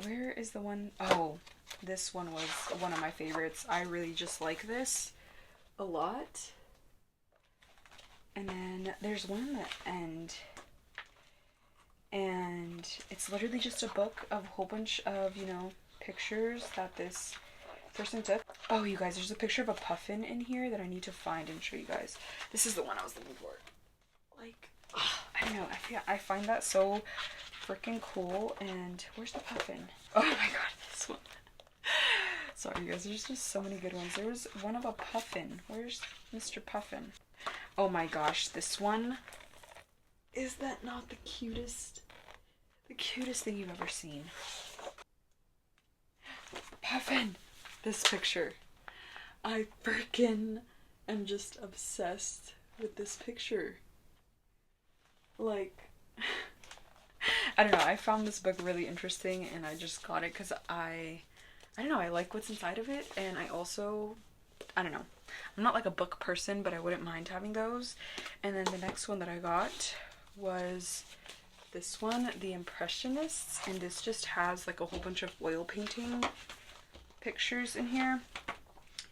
Where is the one? Oh, this one was one of my favorites. I really just like this a lot. And then there's one on the end, and it's literally just a book of a whole bunch of, you know, pictures that this person took. Oh, you guys, there's a picture of a puffin in here that I need to find and show you guys. This is the one I was looking for. Like, I don't know, I find that so freaking cool. And where's the puffin? Oh my god, this one. Sorry you guys, there's just so many good ones. There was one of a puffin. Where's Mr. Puffin? Oh my gosh, this one. Is that not the cutest thing you've ever seen? Puffin! This picture. I freaking am just obsessed with this picture. Like, I don't know, I found this book really interesting and I just got it because I don't know, I like what's inside of it, and I also, I don't know, I'm not like a book person, but I wouldn't mind having those. And then the next one that I got was this one, The Impressionists, and this just has like a whole bunch of oil painting pictures in here.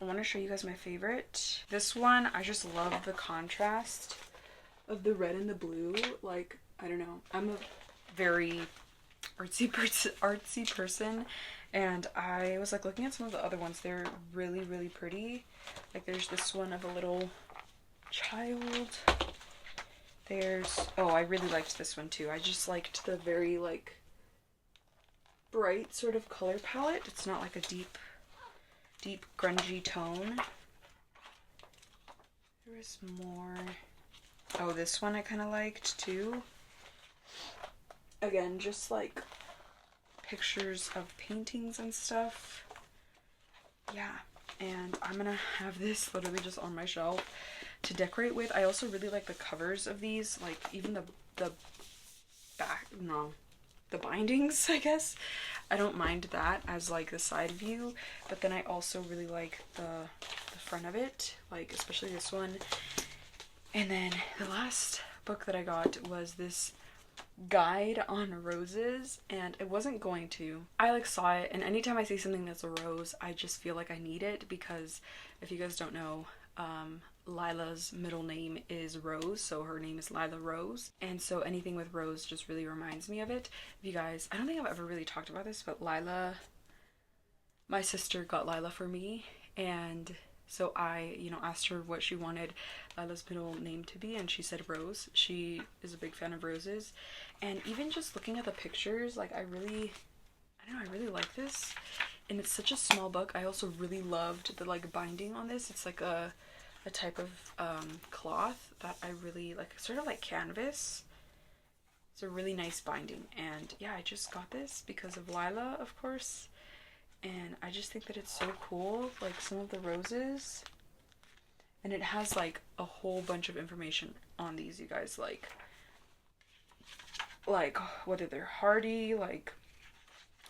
I want to show you guys my favorite. This one, I just love the contrast of the red and the blue. Like, I don't know, I'm a very artsy person, and I was like looking at some of the other ones. They're really, really pretty. Like there's this one of a little child. There's, oh, I really liked this one too. I just liked the very like bright sort of color palette. It's not like a deep grungy tone. There was more. Oh, this one I kind of liked too. Again, just like pictures of paintings and stuff. Yeah, and I'm gonna have this literally just on my shelf to decorate with. I also really like the covers of these, like even the bindings, I guess. I don't mind that as like the side view, but then I also really like the front of it, like especially this one. And then the last book that I got was this guide on roses, and it wasn't going to. I like saw it, and anytime I see something that's a rose, I just feel like I need it, because if you guys don't know, Lila's middle name is Rose, so her name is Lila Rose, and so anything with rose just really reminds me of it. If you guys, I don't think I've ever really talked about this, but Lila, my sister got Lila for me, and so I, you know, asked her what she wanted Lila's middle name to be, and she said Rose. She is a big fan of roses, and even just looking at the pictures, like I really like this, and it's such a small book. I also really loved the like binding on this. It's like a type of cloth that I really like, sort of like canvas. It's a really nice binding, and yeah, I just got this because of Lila, of course. and I just think that it's so cool, like some of the roses. And it has like a whole bunch of information on these, you guys, like whether they're hardy, like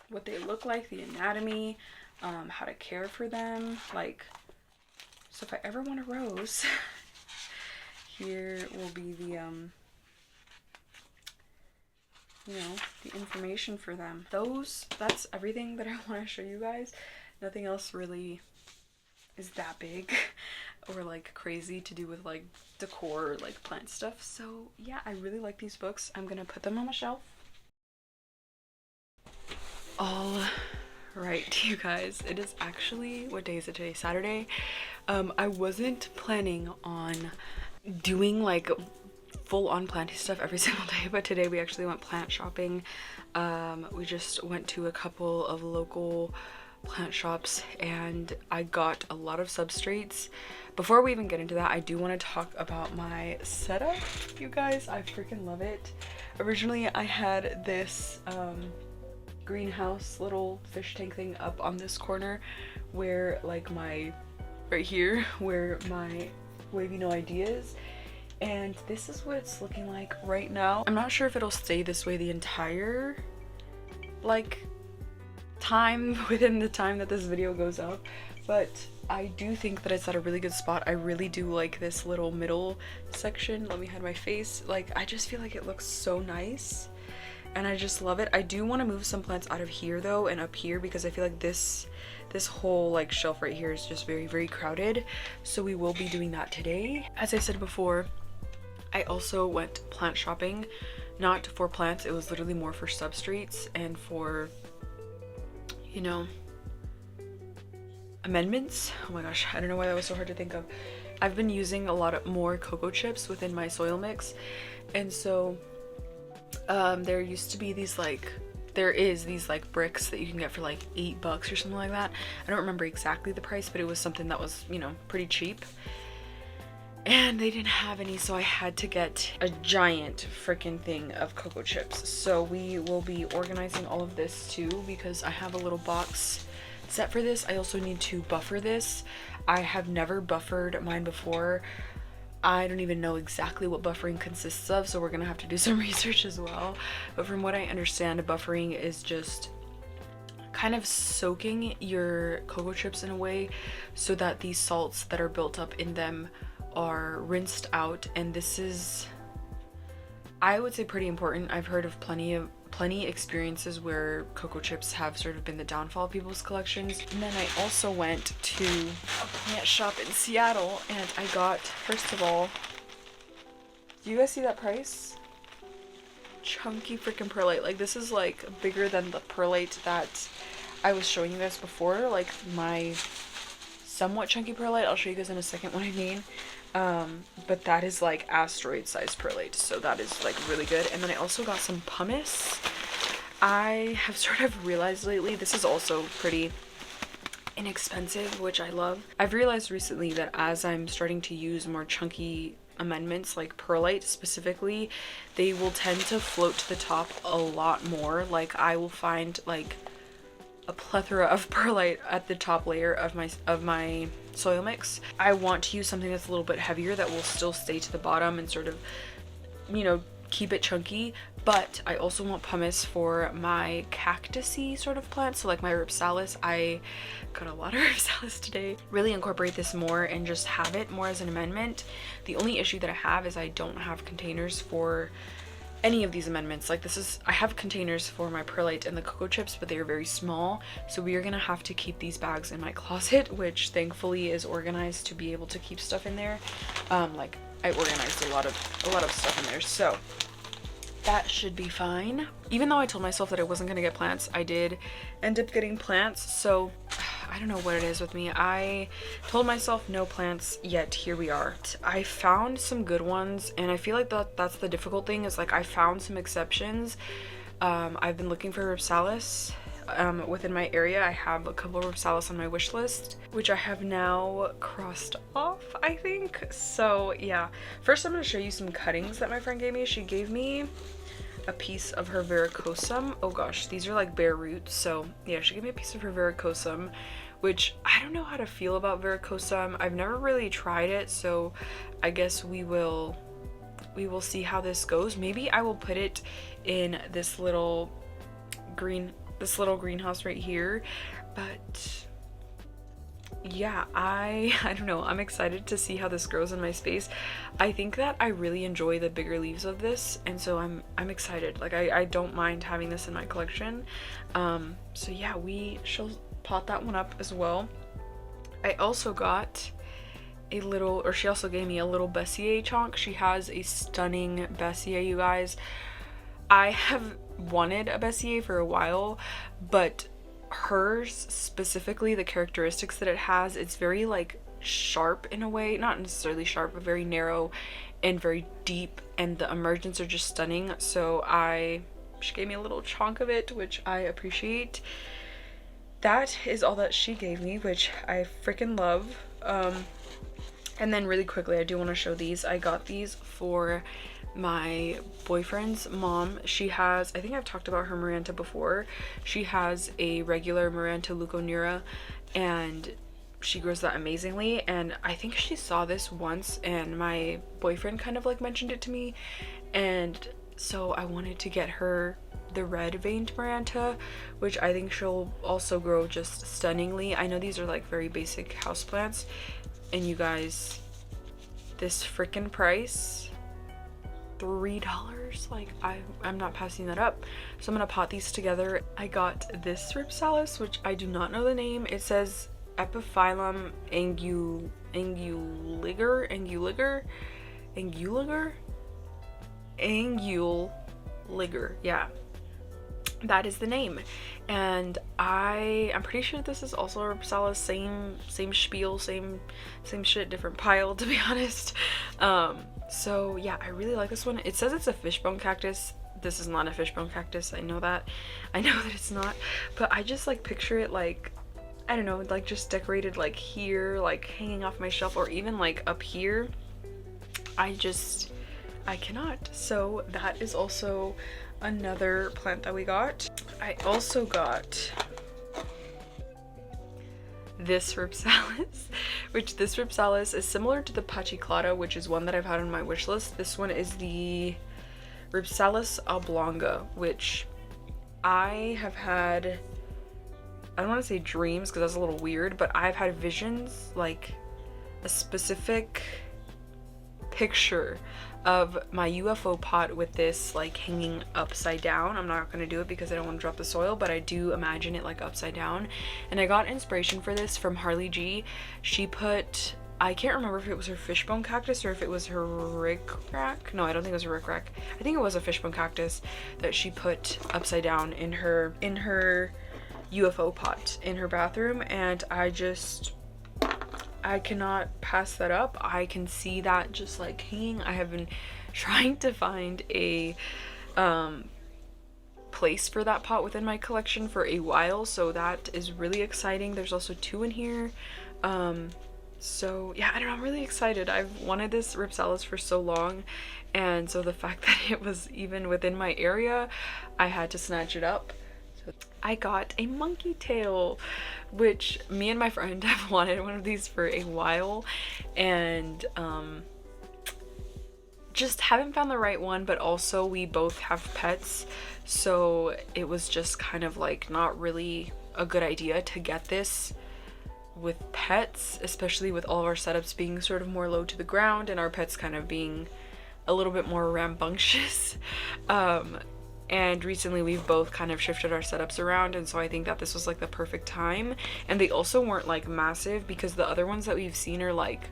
what they look like, the anatomy, how to care for them, like, so if I ever want a rose, here will be the, you know, the information for them. That's everything that I want to show you guys. Nothing else really is that big or like crazy to do with like decor or like plant stuff. So yeah, I really like these books. I'm gonna put them on my shelf. All right, you guys, it is actually, what day is it today? Saturday. I wasn't planning on doing like full-on planty stuff every single day, but today we actually went plant shopping. We just went to a couple of local plant shops and I got a lot of substrates. Before we even get into that, I do want to talk about my setup, you guys. I freaking love it. Originally I had this greenhouse little fish tank thing up on this corner where like my right here where my wavy no ideas, and this is what it's looking like right now. I'm not sure if it'll stay this way the entire like time within the time that this video goes up, but I do think that it's at a really good spot. I really do like this little middle section. Let me hide my face. Like, I just feel like it looks so nice and I just love it. I do want to move some plants out of here though and up here because I feel like this whole like shelf right here is just very, very crowded. So we will be doing that today. As I said before, I also went plant shopping, not for plants. It was literally more for substrates and for, you know, amendments. Oh my gosh, I don't know why that was so hard to think of. I've been using a lot more cocoa chips within my soil mix, and so there used to be these like, there is these like bricks that you can get for like $8 or something like that. I don't remember exactly the price, but it was something that was, you know, pretty cheap. And they didn't have any, so I had to get a giant freaking thing of cocoa chips. So we will be organizing all of this too because I have a little box set for this. I also need to buffer this. I have never buffered mine before. I don't even know exactly what buffering consists of, so we're gonna have to do some research as well. But from what I understand, buffering is just kind of soaking your cocoa chips in a way so that the salts that are built up in them are rinsed out, and this is, I would say, pretty important. I've heard of plenty experiences where cocoa chips have sort of been the downfall of people's collections. And then I also went to a plant shop in Seattle and I got, first of all, do you guys see that price? Chunky freaking perlite. Like, this is like bigger than the perlite that I was showing you guys before, like my somewhat chunky perlite. I'll show you guys in a second what I mean. But that is like asteroid sized perlite, so that is like really good. And then I also got some pumice. I have sort of realized lately this is also pretty inexpensive, which I love. I've realized recently that as I'm starting to use more chunky amendments like perlite specifically, they will tend to float to the top a lot more. Like, I will find like a plethora of perlite at the top layer of my soil mix. I want to use something that's a little bit heavier that will still stay to the bottom and sort of, you know, keep it chunky, but I also want pumice for my cactusy sort of plants. So like my ripsalis, I got a lot of ripsalis today. Really incorporate this more and just have it more as an amendment. The only issue that I have is I don't have containers for any of these amendments. Like, this is, I have containers for my perlite and the cocoa chips, but they are very small, so we are gonna have to keep these bags in my closet, which thankfully is organized to be able to keep stuff in there. Like, I organized a lot of stuff in there, so that should be fine. Even though I told myself that I wasn't gonna get plants, I did end up getting plants. So I don't know what it is with me. I told myself no plants, yet here we are. I found some good ones, and I feel like that's the difficult thing, is like I found some exceptions. I've been looking for ripsalis within my area. I have a couple of ripsalis on my wish list, which I have now crossed off, I think. So yeah, first I'm going to show you some cuttings that my friend gave me. She gave me a piece of her varicosum. Oh gosh, these are like bare roots. So yeah, she gave me a piece of her varicosum, which I don't know how to feel about varicosum. I've never really tried it, so I guess we will see how this goes. Maybe I will put it in this little greenhouse right here. But yeah, I don't know, I'm excited to see how this grows in my space. I think that I really enjoy the bigger leaves of this, and so I'm excited. Like I don't mind having this in my collection. So yeah, we shall pot that one up as well. I also got a little, or she also gave me a little Bessier chunk. She has a stunning Bessier, you guys. I have wanted a Bessier for a while, but hers specifically, the characteristics that it has, it's very like sharp in a way, not necessarily sharp, but very narrow and very deep, and the emergents are just stunning. So she gave me a little chunk of it, which I appreciate. That is all that she gave me, which I freaking love. And then really quickly, I do want to show these. I got these for my boyfriend's mom. She has, I think I've talked about her Maranta before. She has a regular Maranta leuconura, and she grows that amazingly. And I think she saw this once, and my boyfriend kind of like mentioned it to me, and so I wanted to get her the red veined Maranta, which I think she'll also grow just stunningly. I know these are like very basic houseplants, and you guys, this freaking price, $3, like I'm not passing that up. So I'm gonna pot these together. I got this Ripsalis, which I do not know the name. It says Epiphyllum anguliger, yeah, that is the name. And I'm pretty sure this is also a Ripsalis, same spiel, same shit, different pile, to be honest. So yeah, I really like this one. It says it's a fishbone cactus. This is not a fishbone cactus. I know that it's not, but I just like picture it like, I don't know, like just decorated like here, like hanging off my shelf, or even like up here. I cannot. So that is also another plant that we got. I also got this Ripsalis, which this Ripsalis is similar to the Pachiclata, which is one that I've had on my wish list. This one is the Ripsalis oblonga, which I have had, I don't want to say dreams because that's a little weird, but I've had visions, like a specific picture of my UFO pot with this like hanging upside down. I'm not gonna do it because I don't want to drop the soil, but I do imagine it like upside down. And I got inspiration for this from Harley G. She put, I can't remember if it was her fishbone cactus or if it was her rickrack. No, I don't think it was a rickrack. I think it was a fishbone cactus that she put upside down in her UFO pot in her bathroom, and I cannot pass that up. I can see that just like hanging. I have been trying to find a place for that pot within my collection for a while, so that is really exciting. There's also two in here. So yeah, I don't know, I'm really excited. I've wanted this Ripsalis for so long, and so the fact that it was even within my area, I had to snatch it up. So I got a monkey tail, which me and my friend have wanted one of these for a while, and just haven't found the right one. But also we both have pets, so it was just kind of like not really a good idea to get this with pets, especially with all of our setups being sort of more low to the ground and our pets kind of being a little bit more rambunctious. And recently we've both kind of shifted our setups around, and so I think that this was like the perfect time. And they also weren't like massive, because the other ones that we've seen are like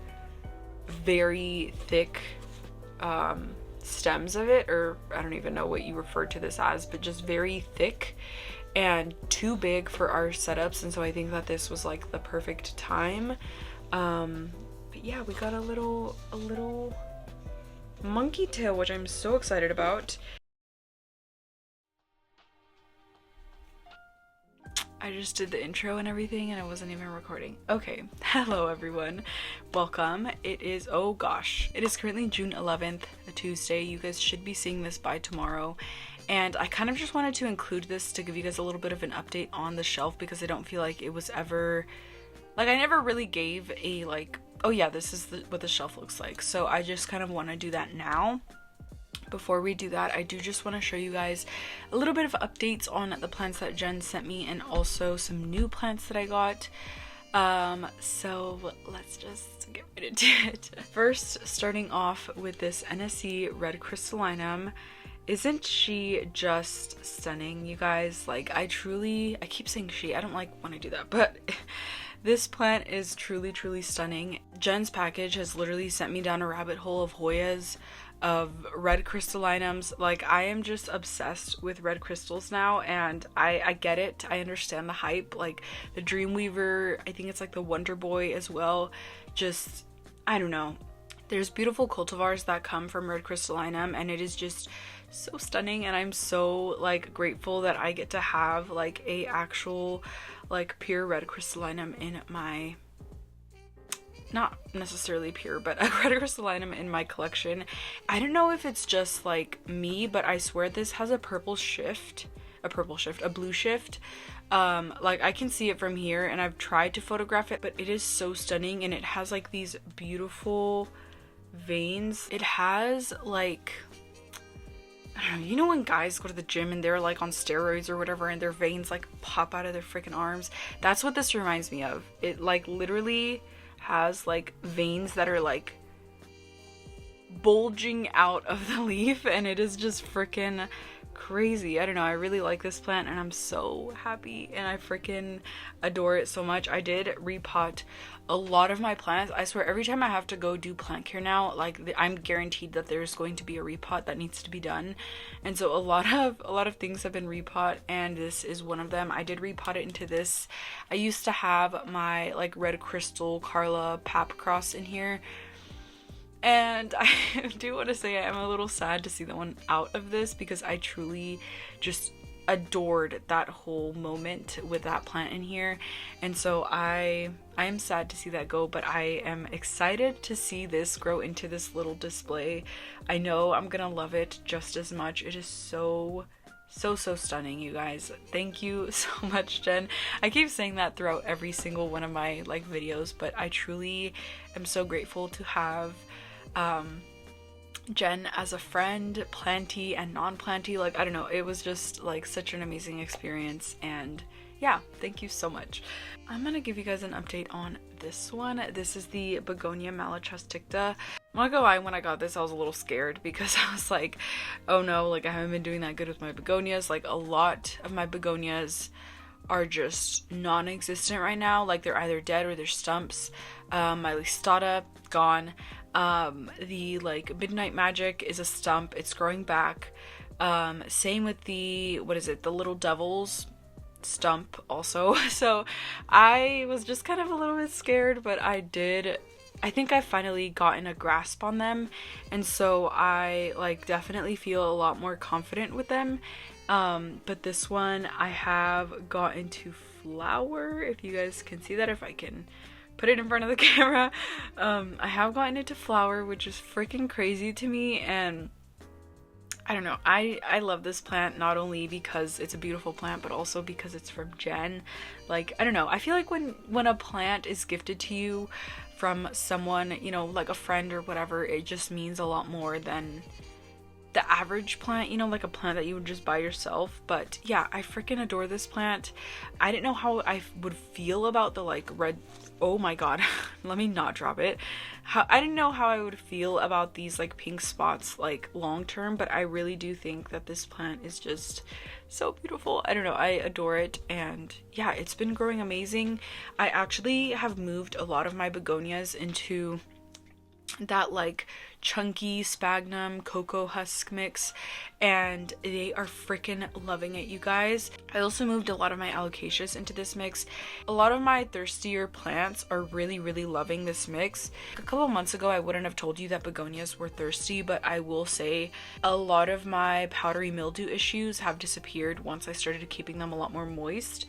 very thick stems of it, or I don't even know what you referred to this as, but just very thick and too big for our setups. And so I think that this was like the perfect time. But yeah, we got a little monkey tail, which I'm so excited about. I just did the intro and everything and I wasn't even recording. Okay, hello everyone, welcome. It is, oh gosh, it is currently June 11th, a Tuesday. You guys should be seeing this by tomorrow. And I kind of just wanted to include this to give you guys a little bit of an update on the shelf, because I don't feel like it was ever, like, I never really gave a like, oh yeah, this is what the shelf looks like. So I just kind of want to do that now. Before we do that, I do just want to show you guys a little bit of updates on the plants that Jen sent me, and also some new plants that I got. So let's just get right into it. First, starting off with this NSC Red Crystallinum. Isn't she just stunning, you guys? Like, I keep saying she, I don't like when I do that, but this plant is truly stunning. Jen's package has literally sent me down a rabbit hole of Hoyas, of red crystallinums. Like, I am just obsessed with red crystals now, and I get it. I understand the hype. Like, the Dreamweaver, I think it's like the Wonder Boy as well. Just, I don't know. There's beautiful cultivars that come from red crystallinum, and it is just so stunning, and I'm so like grateful that I get to have like a actual like pure red crystallinum in my, not necessarily pure, but a red crystallinum in my collection. I don't know if it's just like me, but I swear this has a blue shift. Like, I can see it from here, and I've tried to photograph it, but it is so stunning, and it has like these beautiful veins. It has like, I don't know, you know when guys go to the gym and they're like on steroids or whatever, and their veins like pop out of their freaking arms? That's what this reminds me of. It like literally has like veins that are like bulging out of the leaf, and it is just freaking crazy. I don't know, I really like this plant, and I'm so happy, and I freaking adore it so much. I did repot a lot of my plants. I swear, every time I have to go do plant care now, like, I'm guaranteed that there's going to be a repot that needs to be done. And so a lot of things have been repot, and this is one of them. I did repot it into this. I used to have my like red crystal Carla Pap cross in here, and I do want to say I'm a little sad to see that one out of this, because I truly just adored that whole moment with that plant in here. And so I am sad to see that go, but I am excited to see this grow into this little display. I know I'm gonna love it just as much. It is so stunning, you guys. Thank you so much, Jen. I keep saying that throughout every single one of my like videos, but I truly am so grateful to have Jen as a friend, planty and non-planty. Like, I don't know, it was just like such an amazing experience, and yeah, thank you so much. I'm gonna give you guys an update on this one. This is the Begonia Malachasticta. I'm not gonna lie, when I got this I was a little scared, because I was like, oh no, like, I haven't been doing that good with my begonias. Like, a lot of my begonias are just non-existent right now. Like, they're either dead or they're stumps. My listata, gone. The like Midnight Magic is a stump, it's growing back. Same with the, what is it, the Little Devils stump also. So I was just kind of a little bit scared, but I think I finally gotten a grasp on them, and so I like definitely feel a lot more confident with them. But this one I have gotten to flower, if you guys can see that, if I can put it in front of the camera. I have gotten it to flower, which is freaking crazy to me, and I don't know, I love this plant, not only because it's a beautiful plant, but also because it's from Jen. Like, I don't know, I feel like when a plant is gifted to you from someone, you know, like a friend or whatever, it just means a lot more than the average plant, you know, like a plant that you would just buy yourself. But yeah, I freaking adore this plant. I didn't know how I would feel about the like red, oh my god, let me not drop it. I didn't know how I would feel about these like pink spots like long term, but I really do think that this plant is just so beautiful. I don't know, I adore it, and yeah, it's been growing amazing. I actually have moved a lot of my begonias into that like chunky sphagnum cocoa husk mix, and they are freaking loving it, you guys. I also moved a lot of my alocasias into this mix. A lot of my thirstier plants are really loving this mix. A couple months ago I wouldn't have told you that begonias were thirsty, but I will say a lot of my powdery mildew issues have disappeared once I started keeping them a lot more moist.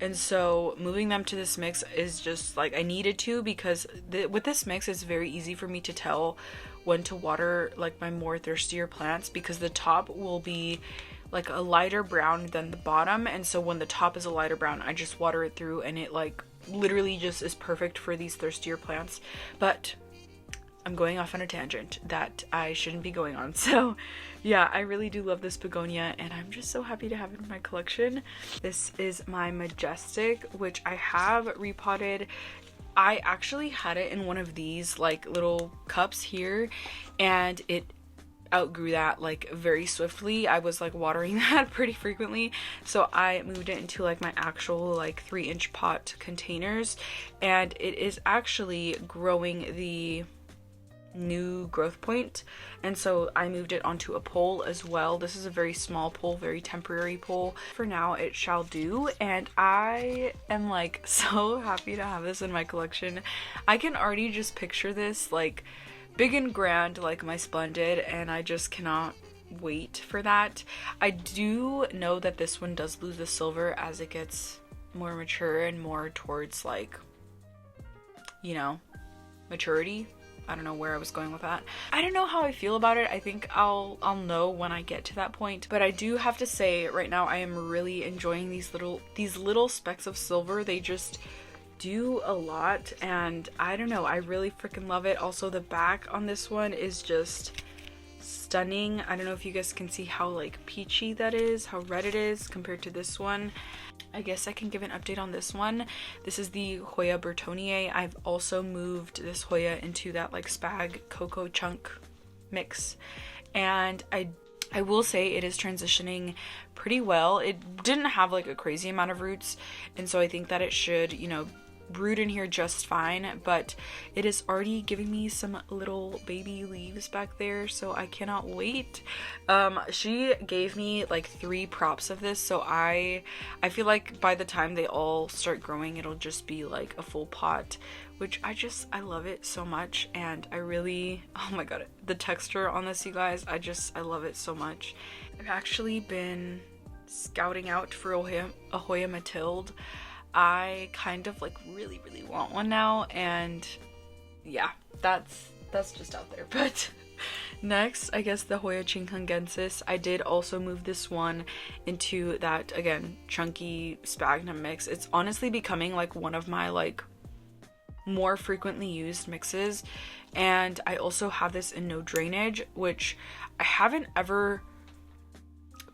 And so moving them to this mix is just like I needed to, because with this mix it's very easy for me to tell when to water like my more thirstier plants, because the top will be like a lighter brown than the bottom, and so when the top is a lighter brown, I just water it through and it like literally just is perfect for these thirstier plants. But I'm going off on a tangent that I shouldn't be going on. So yeah, I really do love this begonia and I'm just so happy to have it in my collection. This is my Majestic, which I have repotted. I actually had it in one of these like little cups here and it outgrew that like very swiftly. I was like watering that pretty frequently, so I moved it into like my actual like 3-inch pot containers, and it is actually growing the new growth point, and so I moved it onto a pole as well. This is a very small pole, very temporary pole. For now it shall do, and I am like so happy to have this in my collection. I can already just picture this like big and grand like my Splendid, and I just cannot wait for that. I do know that this one does lose the silver as it gets more mature and more towards like, you know, maturity. I don't know where I was going with that. I don't know how I feel about it. I think I'll know when I get to that point. But I do have to say right now I am really enjoying these little specks of silver. They just do a lot, and I don't know, I really freaking love it. Also, the back on this one is just stunning. I don't know if you guys can see how like peachy that is, how red it is compared to this one. I guess I can give an update on this one. This is the Hoya Bertonier. I've also moved this Hoya into that like spag cocoa chunk mix, and I will say it is transitioning pretty well. It didn't have like a crazy amount of roots, and so I think that it should, you know, root in here just fine, but it is already giving me some little baby leaves back there, so I cannot wait. She gave me like 3 props of this, so I feel like by the time they all start growing it'll just be like a full pot, which I love it so much. And I really, oh my god, the texture on this, you guys, I love it so much. I've actually been scouting out for a Hoya Mathilde. I kind of like really want one now, and yeah, that's just out there. But next, I guess the Hoya Chinkongensis. I did also move this one into that, again, chunky sphagnum mix. It's honestly becoming like one of my like more frequently used mixes, and I also have this in no drainage, which I haven't ever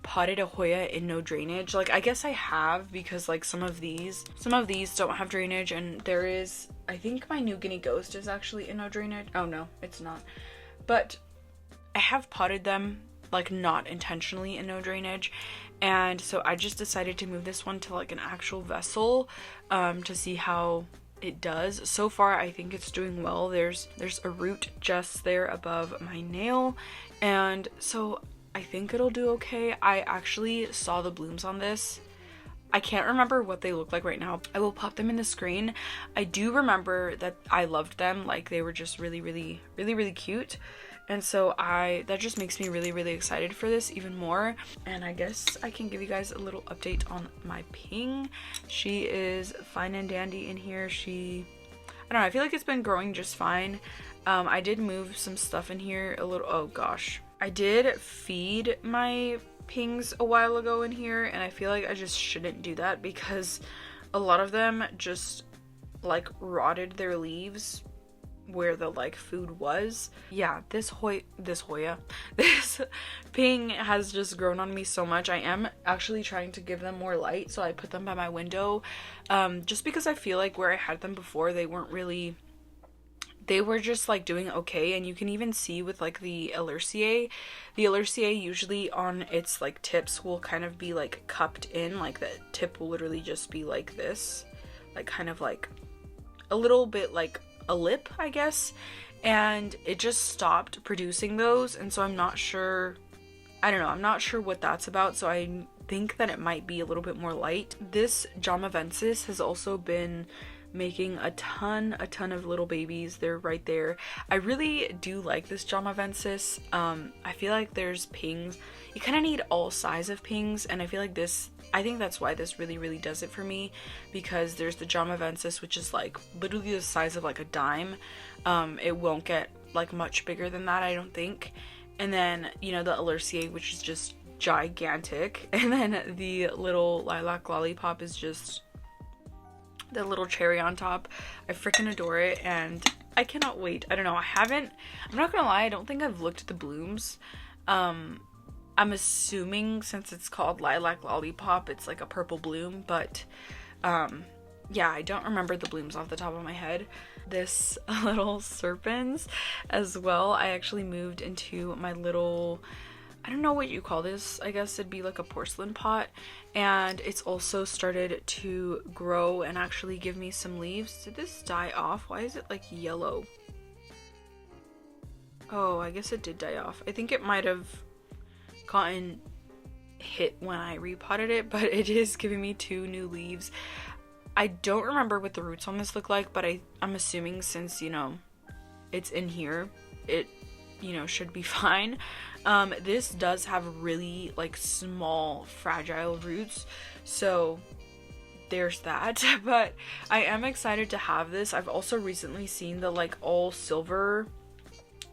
potted a Hoya in no drainage. Like, I guess I have, because like some of these don't have drainage, and there is, I think my New Guinea Ghost is actually in no drainage. Oh no, it's not. But I have potted them like not intentionally in no drainage, and so I just decided to move this one to like an actual vessel to see how it does. So far I think it's doing well. There's a root just there above my nail, and so I think it'll do okay. I actually saw the blooms on this. I can't remember what they look like right now. I will pop them in the screen. I do remember that I loved them. Like, they were just really cute. And so that just makes me really excited for this even more. And I guess I can give you guys a little update on my Ping. She is fine and dandy in here. I don't know, I feel like it's been growing just fine. I did move some stuff in here a little. Oh gosh. I did feed my Pings a while ago in here, and I feel like I just shouldn't do that because a lot of them just like rotted their leaves where the like food was. Yeah, this Ping has just grown on me so much. I am actually trying to give them more light, so I put them by my window, just because I feel like where I had them before, they were just like doing okay. And you can even see with like the Alerciae usually on its like tips will kind of be like cupped in, like the tip will literally just be like this, like kind of like a little bit like a lip, I guess, and it just stopped producing those. And so I'm not sure what that's about, so I think that it might be a little bit more light. This Jamavensis has also been making a ton of little babies. They're right there. I really do like this Jamavensis. I feel like there's Pings, you kind of need all size of Pings, and I feel like I think that's why this really does it for me, because there's the Jamavensis, which is like literally the size of like a dime. It won't get like much bigger than that, I don't think. And then, you know, the Alerciae, which is just gigantic. And then the little lilac lollipop is just the little cherry on top. I freaking adore it, and I cannot wait. I don't know, I'm not gonna lie, I don't think I've looked at the blooms. I'm assuming since it's called lilac lollipop, it's like a purple bloom, but yeah, I don't remember the blooms off the top of my head. This little serpents as well, I actually moved into my little, I don't know what you call this, I guess it'd be like a porcelain pot, and it's also started to grow and actually give me some leaves. Did this die off? Why is it like yellow? Oh, I guess it did die off. I think it might have gotten hit when I repotted it, but it is giving me 2 new leaves. I don't remember what the roots on this look like, but I'm assuming since, you know, it's in here, it, you know, should be fine. This does have really like small fragile roots, so there's that. But I am excited to have this. I've also recently seen the like all silver,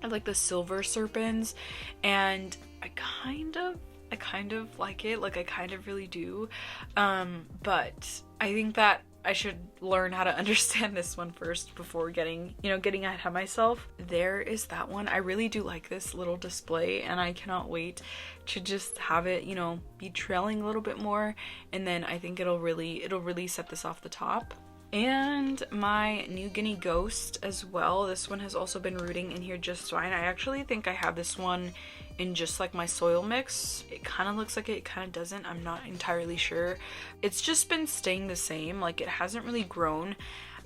like the silver serpents, and I kind of like it, like I kind of really do, but I think that I should learn how to understand this one first before getting ahead of myself. There is that one. I really do like this little display, and I cannot wait to just have it, you know, be trailing a little bit more, and then I think it'll really set this off the top. And my New Guinea Ghost as well. This one has also been rooting in here just fine. I actually think I have this one in just like my soil mix. It kind of looks like it kind of doesn't. I'm not entirely sure. It's just been staying the same. Like, it hasn't really grown.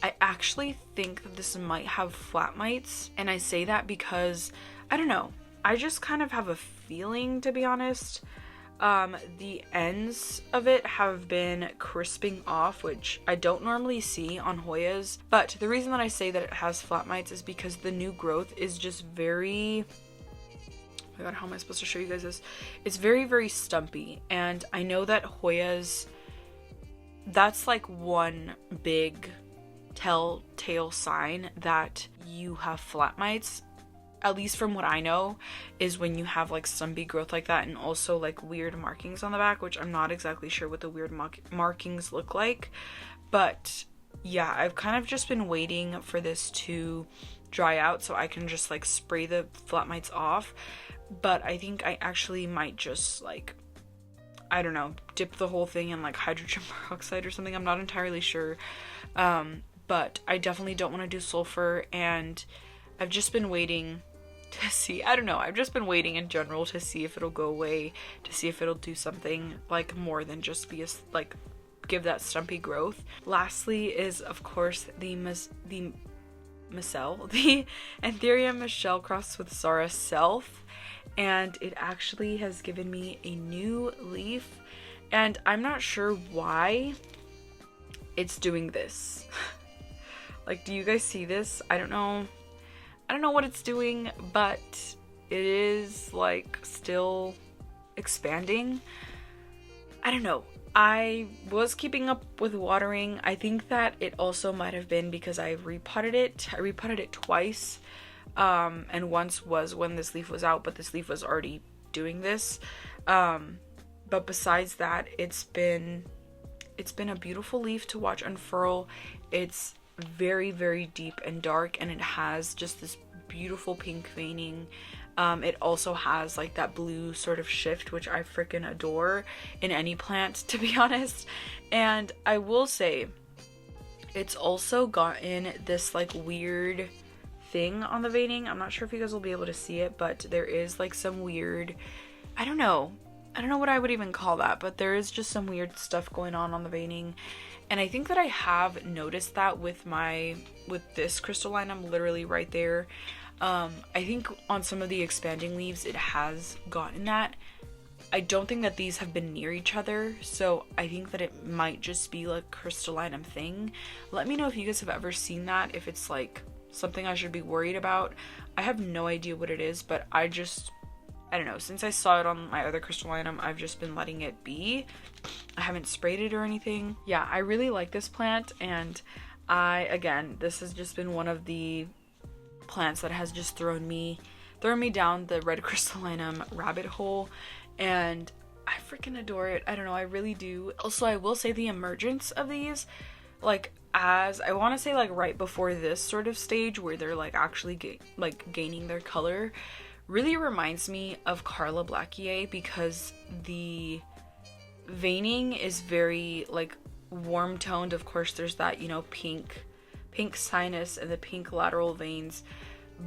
I actually think that this might have flat mites. And I say that because, I don't know, I just kind of have a feeling, to be honest. The ends of it have been crisping off, which I don't normally see on Hoyas. But the reason that I say that it has flat mites is because the new growth is just very, oh my god, how am I supposed to show you guys this? It's very, very stumpy. And I know that Hoyas, that's like one big telltale sign that you have flat mites. At least from what I know, is when you have like stumpy growth like that, and also like weird markings on the back, which I'm not exactly sure what the weird markings look like. But yeah, I've kind of just been waiting for this to dry out so I can just like spray the flat mites off. But I think I actually might just like, I don't know, dip the whole thing in like hydrogen peroxide or something. I'm not entirely sure. But I definitely don't want to do sulfur, and I've just been waiting to see, I don't know, I've just been waiting in general to see if it'll go away, to see if it'll do something like more than just be a, like, give that stumpy growth. Lastly is, of course, the Micelle, the Anthurium Michelle crossed with Zara Self, and it actually has given me a new leaf, and I'm not sure why it's doing this. Like, do you guys see this? I don't know what it's doing, but it is like still expanding. I don't know. I was keeping up with watering. I think that it also might have been because I repotted it. I repotted it twice. And once was when this leaf was out, but this leaf was already doing this. But besides that, it's been a beautiful leaf to watch unfurl. It's very, very deep and dark, and it has just this beautiful pink veining. It also has like that blue sort of shift, which I freaking adore in any plant, to be honest. And I will say it's also gotten this like weird thing on the veining. I'm not sure if you guys will be able to see it, but there is like some weird, I don't know what I would even call that, but there is just some weird stuff going on the veining. And I think that I have noticed that with this crystallinum literally right there. I think on some of the expanding leaves it has gotten that. I don't think that these have been near each other, so I think that it might just be like crystallinum thing. Let me know if you guys have ever seen that, if it's like something I should be worried about. I have no idea what it is, but I don't know, since I saw it on my other crystallinum, I've just been letting it be. I haven't sprayed it or anything. Yeah, I really like this plant, and again, this has just been one of the plants that has just thrown me down the red crystallinum rabbit hole. And I freaking adore it. I don't know, I really do. Also, I will say the emergence of these, like, as I want to say, like, right before this sort of stage where they're like actually gaining their color, really reminds me of Carla Blackier, because the veining is very like warm toned. Of course, there's that, you know, pink sinus and the pink lateral veins,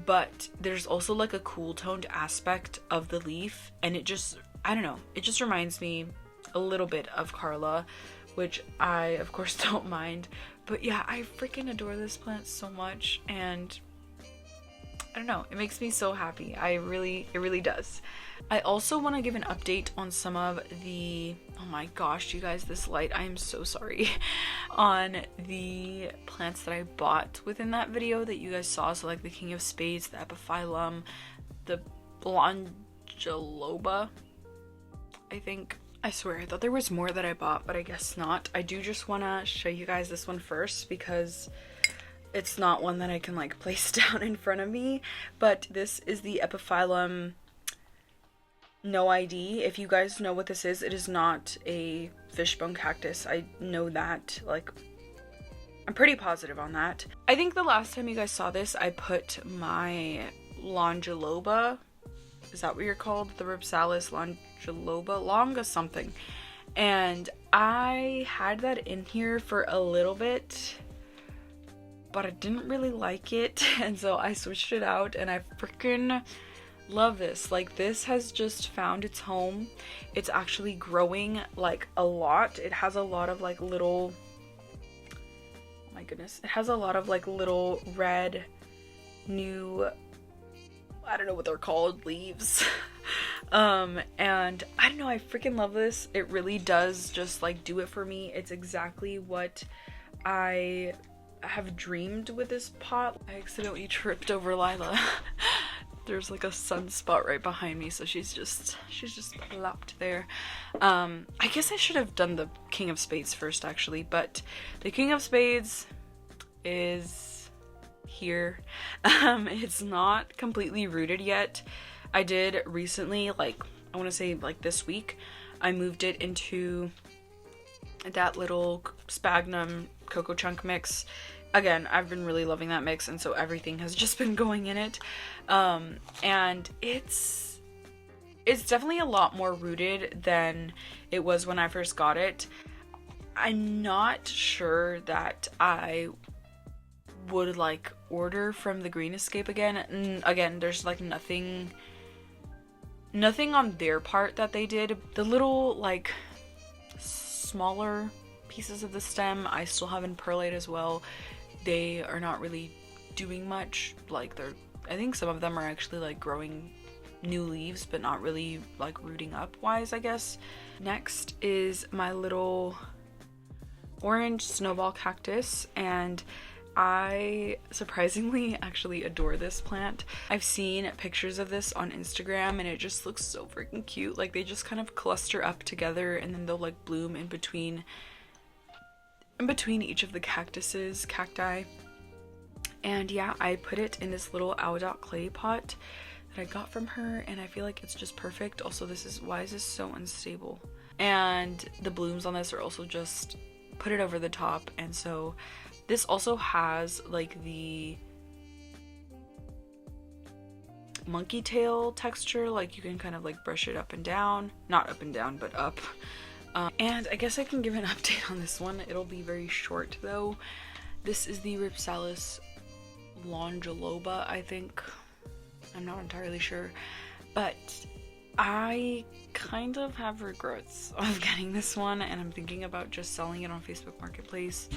but there's also like a cool toned aspect of the leaf, and it just, I don't know, it just reminds me a little bit of Carla, which I of course don't mind. But yeah, I freaking adore this plant so much, and I don't know, it makes me so happy. It really does. I also want to give an update on some of the, oh my gosh, you guys, this light, I am so sorry, on the plants that I bought within that video that you guys saw. So like the King of Spades, the Epiphyllum, the Longiloba, I think. I swear, I thought there was more that I bought, but I guess not. I do just want to show you guys this one first, because it's not one that I can like place down in front of me, but this is the Epiphyllum No ID. If you guys know what this is, it is not a fishbone cactus. I know that, like, I'm pretty positive on that. I think the last time you guys saw this, I put my Longiloba, is that what you're called? The Ripsalis Longiloba, longa something. And I had that in here for a little bit, but I didn't really like it, and so I switched it out, and I freaking love this. Like, this has just found its home. It's actually growing like a lot. It has a lot of like little, oh my goodness, it has a lot of like little red new, I don't know what they're called, leaves. And I don't know, I freaking love this. It really does just like do it for me. It's exactly what I have dreamed with this pot. I accidentally tripped over Lila. There's like a sunspot right behind me, so she's just plopped there. I guess I should have done the King of Spades first, actually, but the King of Spades is here. It's not completely rooted yet. I did recently, like, I want to say like this week, I moved it into that little sphagnum cocoa chunk mix. Again, I've been really loving that mix, and so everything has just been going in it. And it's definitely a lot more rooted than it was when I first got it. I'm not sure that I would like order from the Green Escape again. And again, there's like nothing on their part that they did. The little like smaller pieces of the stem I still have in perlite as well. They are not really doing much. Like, I think some of them are actually like growing new leaves, but not really like rooting up wise, I guess. Next is my little orange snowball cactus, and I surprisingly actually adore this plant. I've seen pictures of this on Instagram, and it just looks so freaking cute. Like, they just kind of cluster up together, and then they'll like bloom in between each of the cacti. And yeah, I put it in this little Audot clay pot that I got from her, and I feel like it's just perfect. Also, why is this so unstable? And the blooms on this are also just put it over the top, and so this also has like the monkey tail texture. Like, you can kind of like brush it up and down, not up and down, but up. And I guess I can give an update on this one. It'll be very short though. This is the Ripsalis Longiloba, I think. I'm not entirely sure, but I kind of have regrets of getting this one, and I'm thinking about just selling it on Facebook Marketplace.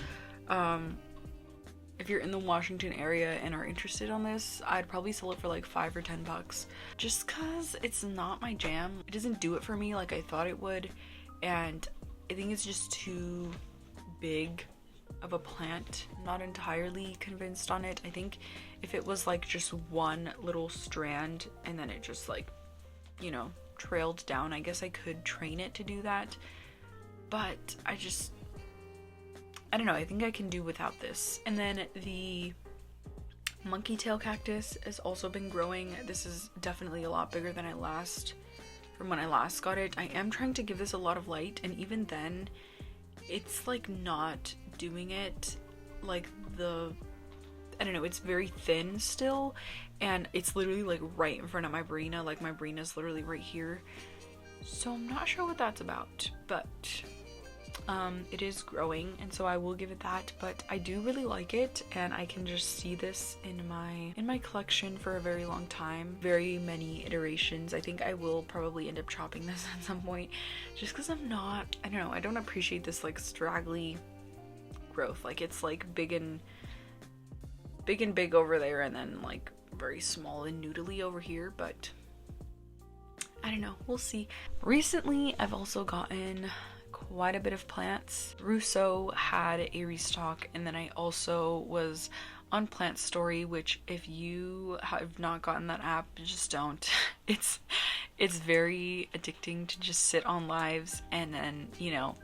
If you're in the Washington area and are interested on this, I'd probably sell it for like $5 or $10, just cause it's not my jam. It doesn't do it for me like I thought it would, and I think it's just too big of a plant. I'm not entirely convinced on it. I think if it was like just one little strand and then it just like, you know, trailed down, I guess I could train it to do that, but I don't know, I think I can do without this. And then the monkey tail cactus has also been growing. This is definitely a lot bigger than I last from when I last got it. I am trying to give this a lot of light, and even then it's like not doing it. Like I don't know, it's very thin still, and it's literally like right in front of my Brina. Like my Brina's literally right here, so I'm not sure what that's about, but it is growing, and so I will give it that. But I do really like it, and I can just see this in my collection for a very long time, very many iterations. I think I will probably end up chopping this at some point, just because I don't know, I don't appreciate this like straggly growth. Like it's like big and big over there, and then like very small and noodly over here. But I don't know, we'll see. Recently I've also gotten quite a bit of plants. Russo had a restock, and then I also was on Plant Story, which if you have not gotten that app, just don't. It's very addicting to just sit on lives, and then, you know,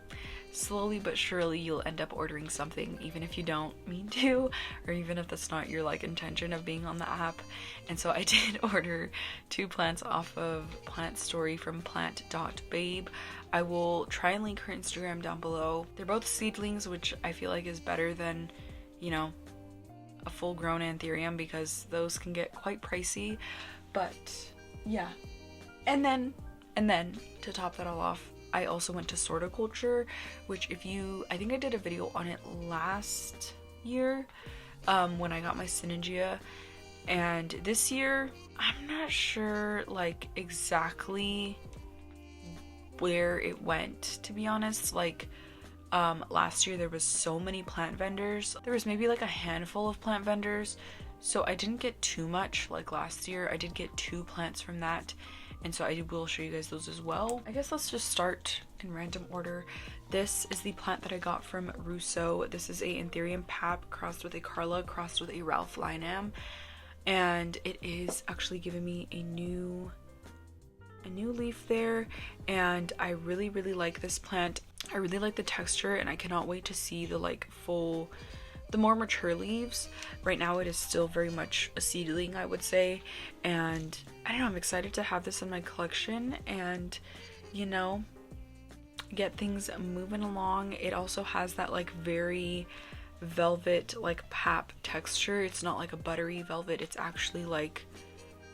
slowly but surely you'll end up ordering something, even if you don't mean to, or even if that's not your like intention of being on the app. And so I did order 2 plants off of Plant Story from plant.babe. I will try and link her Instagram down below. They're both seedlings, which I feel like is better than, you know, a full grown anthurium, because those can get quite pricey. But yeah, and then to top that all off, I also went to Sorticulture, which I think I did a video on it last year when I got my Synergia. And this year, I'm not sure like exactly where it went, to be honest. Like last year there was so many plant vendors. There was maybe like a handful of plant vendors, so I didn't get too much like last year. I did get 2 plants from that, and so I will show you guys those as well. I guess let's just start in random order. This is the plant that I got from Russo. This is a Anthurium Pap crossed with a Carla crossed with a Ralph Linam, and it is actually giving me a new leaf there, and I really like this plant. I really like the texture, and I cannot wait to see the like the more mature leaves. Right now it is still very much a seedling, I would say, and I don't know, I'm excited to have this in my collection and, you know, get things moving along. It also has that like very velvet like pap texture. It's not like a buttery velvet, it's actually like,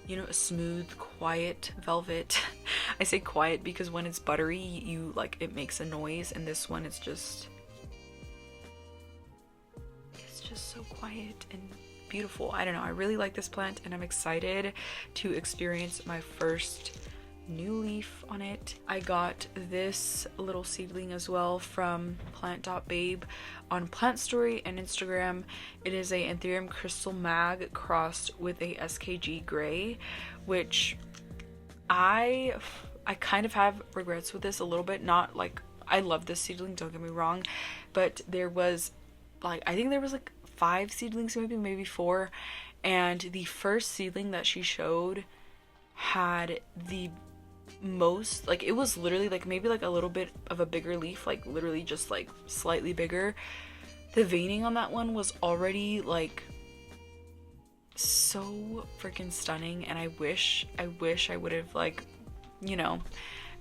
you know, a smooth, quiet velvet. I say quiet because when it's buttery, it makes a noise, and this one it's just so quiet and beautiful. I don't know, I really like this plant, and I'm excited to experience my first new leaf on it. I got this little seedling as well from plant.babe on Plant Story and Instagram. It is a Anthurium Crystal Mag crossed with a SKG Gray, which I kind of have regrets with this a little bit. Not like I love this seedling, don't get me wrong, but there was like, I think there was like 5 seedlings, maybe 4, and the first seedling that she showed had the most, like, it was literally like maybe like a little bit of a bigger leaf, like literally just like slightly bigger. The veining on that one was already like so freaking stunning, and I wish I would have, like, you know,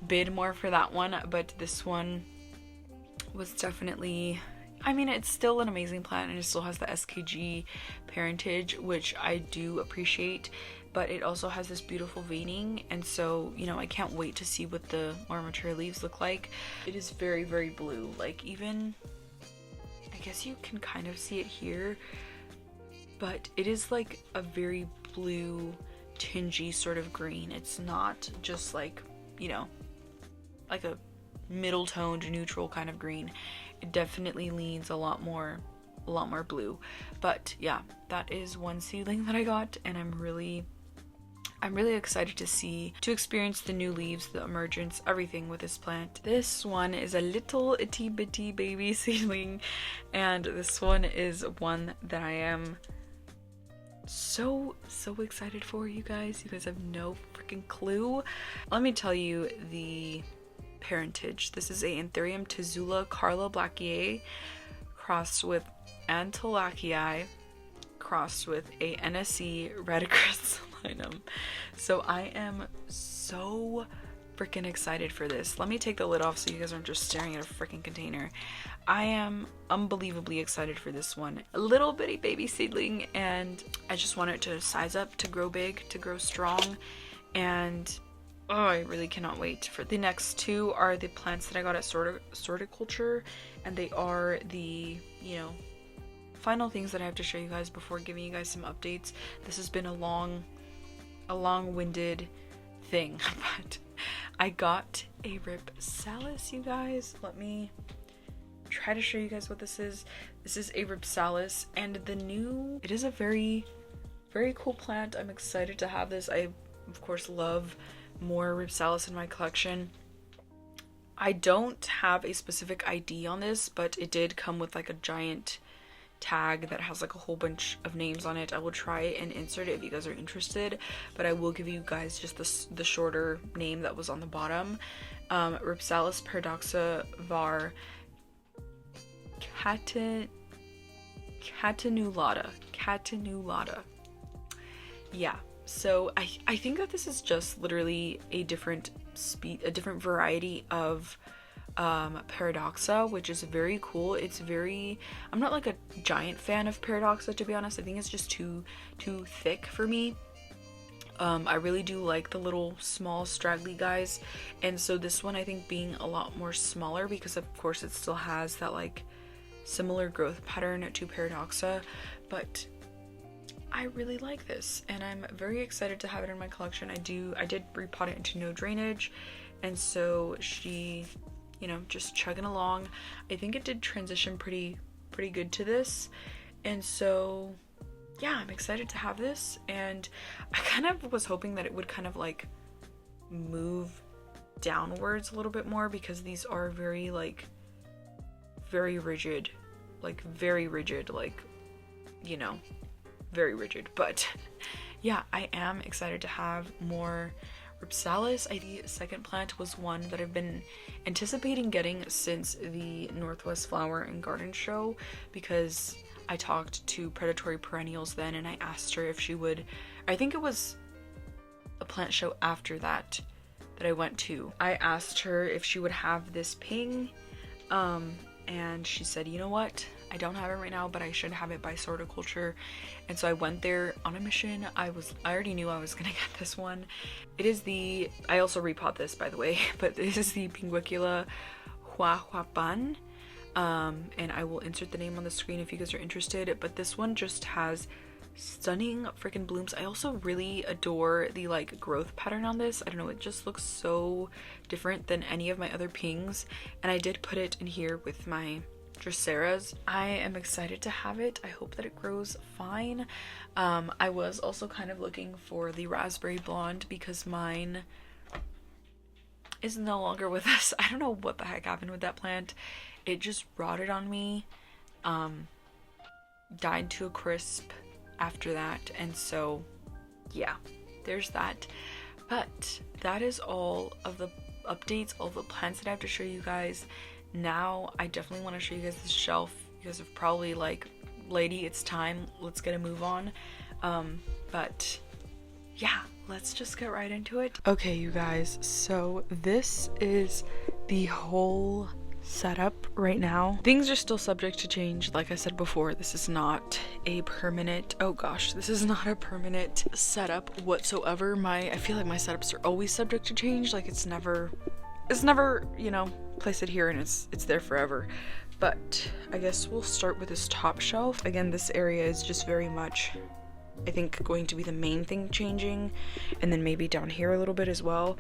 bid more for that one. But this one was definitely, I mean, it's still an amazing plant, and it still has the SKG parentage, which I do appreciate, but it also has this beautiful veining, and so, you know, I can't wait to see what the more mature leaves look like. It is very blue, like, even, I guess you can kind of see it here, but it is like a very blue, tingy sort of green. It's not just like, you know, like a middle toned neutral kind of green. It definitely leans a lot more blue. But yeah, that is one seedling that I got, and I'm really excited to experience the new leaves, the emergence, everything with this plant. This one is a little itty bitty baby seedling, and this one is one that I am so excited for, you guys. You guys have no freaking clue. Let me tell you the parentage. This is a Anthurium Tazula Carla Blackier crossed with Antilacii crossed with a NSE Radicrystallinum. So I am so freaking excited for this. Let me take the lid off so you guys aren't just staring at a freaking container. I am unbelievably excited for this one. A little bitty baby seedling, and I just want it to size up, to grow big, to grow strong, and oh, I really cannot wait. For the next two are the plants that I got at Sorticulture, and they are the, you know, final things that I have to show you guys before giving you guys some updates. This has been a long-winded thing, but I got a Ripsalis, you guys. Let me try to show you guys what this is. This is a Ripsalis, and it is a very, very cool plant. I'm excited to have this. I, of course, love more Ripsalis in my collection. I don't have a specific ID on this, but it did come with like a giant tag that has like a whole bunch of names on it. I will try and insert it if you guys are interested, but I will give you guys just the shorter name that was on the bottom. Ripsalis paradoxa var catenulata. Yeah, so I think that this is just literally a different variety of paradoxa, which is very cool. It's very, I'm not like a giant fan of paradoxa, to be honest. I think it's just too thick for me. I really do like the little small straggly guys, and so this one I think being a lot more smaller, because of course it still has that like similar growth pattern to paradoxa, but I really like this and I'm very excited to have it in my collection. I did repot it into no drainage, and so she, you know, just chugging along. I think it did transition pretty good to this, and so yeah, I'm excited to have this. And I kind of was hoping that it would kind of like move downwards a little bit more, because these are very rigid, like, you know, very rigid. But yeah, I am excited to have more Ripsalis. The second plant was one that I've been anticipating getting since the Northwest Flower and Garden Show, because I talked to Predatory Perennials then and I asked her if she would, I think it was a plant show after that I went to. I asked her if she would have this ping, and she said, you know what, I don't have it right now, but I should have it by Sorticulture. And so I went there on a mission. I already knew I was gonna get this one. It is I also repot this, by the way, but this is the Pinguicula Huahuapan. And I will insert the name on the screen if you guys are interested, but this one just has stunning freaking blooms. I also really adore the like growth pattern on this. I don't know, it just looks so different than any of my other pings, and I did put it in here with my Dracaeras. I am excited to have it. I hope that it grows fine. I was also kind of looking for the Raspberry Blonde because mine is no longer with us. I don't know what the heck happened with that plant. It just rotted on me, died to a crisp after that, and so yeah, there's that. But that is all of the updates, all the plants that I have to show you guys. Now I definitely want to show you guys this shelf. You guys have probably like, lady, it's time, let's get a move on. But yeah, let's just get right into it. Okay, you guys, so this is the whole setup right now. Things are still subject to change. Like I said before, this is not a permanent, oh gosh, this is not a permanent setup whatsoever. I feel like my setups are always subject to change. Like it's never, you know, place it here and it's there forever. But I guess we'll start with this top shelf. Again, this area is just very much, I think, going to be the main thing changing, and then maybe down here a little bit as well.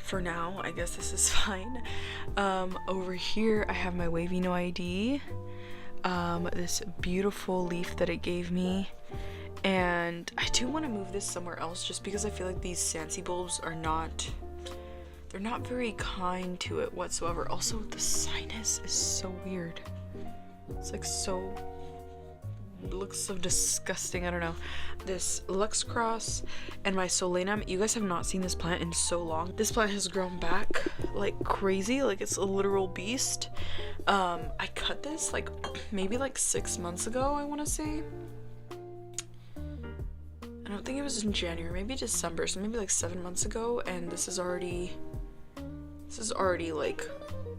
For now, I guess this is fine. Over here I have my Wavy No ID, this beautiful leaf that it gave me, and I do want to move this somewhere else just because I feel like these Sansi bulbs are not, they're not very kind to it whatsoever. Also, the sinus is so weird. It's like so, it looks so disgusting. I don't know. This Lux Cross and my Solanum. You guys have not seen this plant in so long. This plant has grown back like crazy. Like it's a literal beast. I cut this like maybe like 6 months ago, I want to say. I don't think it was in January, maybe December, so maybe like 7 months ago, and this is already This is already like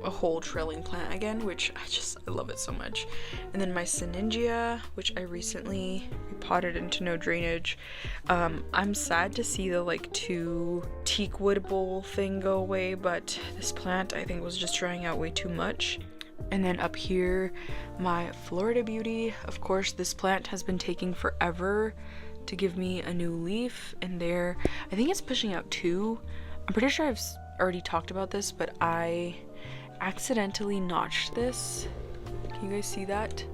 a whole trailing plant again, which I love it so much. And then my Syningia, which I recently potted into no drainage. I'm sad to see the like 2 teak wood bowl thing go away, but this plant I think was just drying out way too much. And then up here, my Florida Beauty. Of course, this plant has been taking forever to give me a new leaf, and there, I think it's pushing out 2. I'm pretty sure I've already talked about this, but I accidentally notched this. Can you guys see that?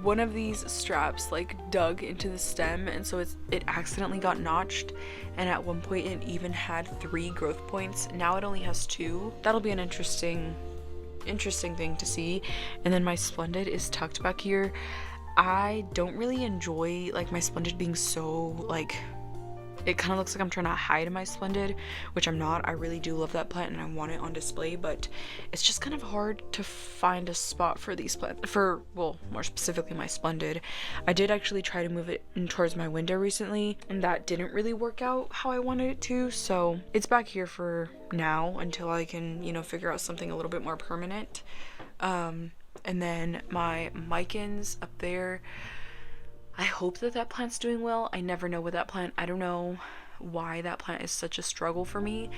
One of these straps like dug into the stem, and so it accidentally got notched, and at one point it even had 3 growth points. Now it only has 2. That'll be an interesting thing to see. And then my Splendid is tucked back here. I don't really enjoy like my Splendid being so like, it kind of looks like I'm trying to hide my Splendid, which I'm not. I really do love that plant and I want it on display, but it's just kind of hard to find a spot for these plants, well, more specifically my Splendid. I did actually try to move it in towards my window recently, and that didn't really work out how I wanted it to, so it's back here for now until I can, you know, figure out something a little bit more permanent. And then my Micans up there, I hope that plant's doing well. I never know with that plant. I don't know why that plant is such a struggle for me.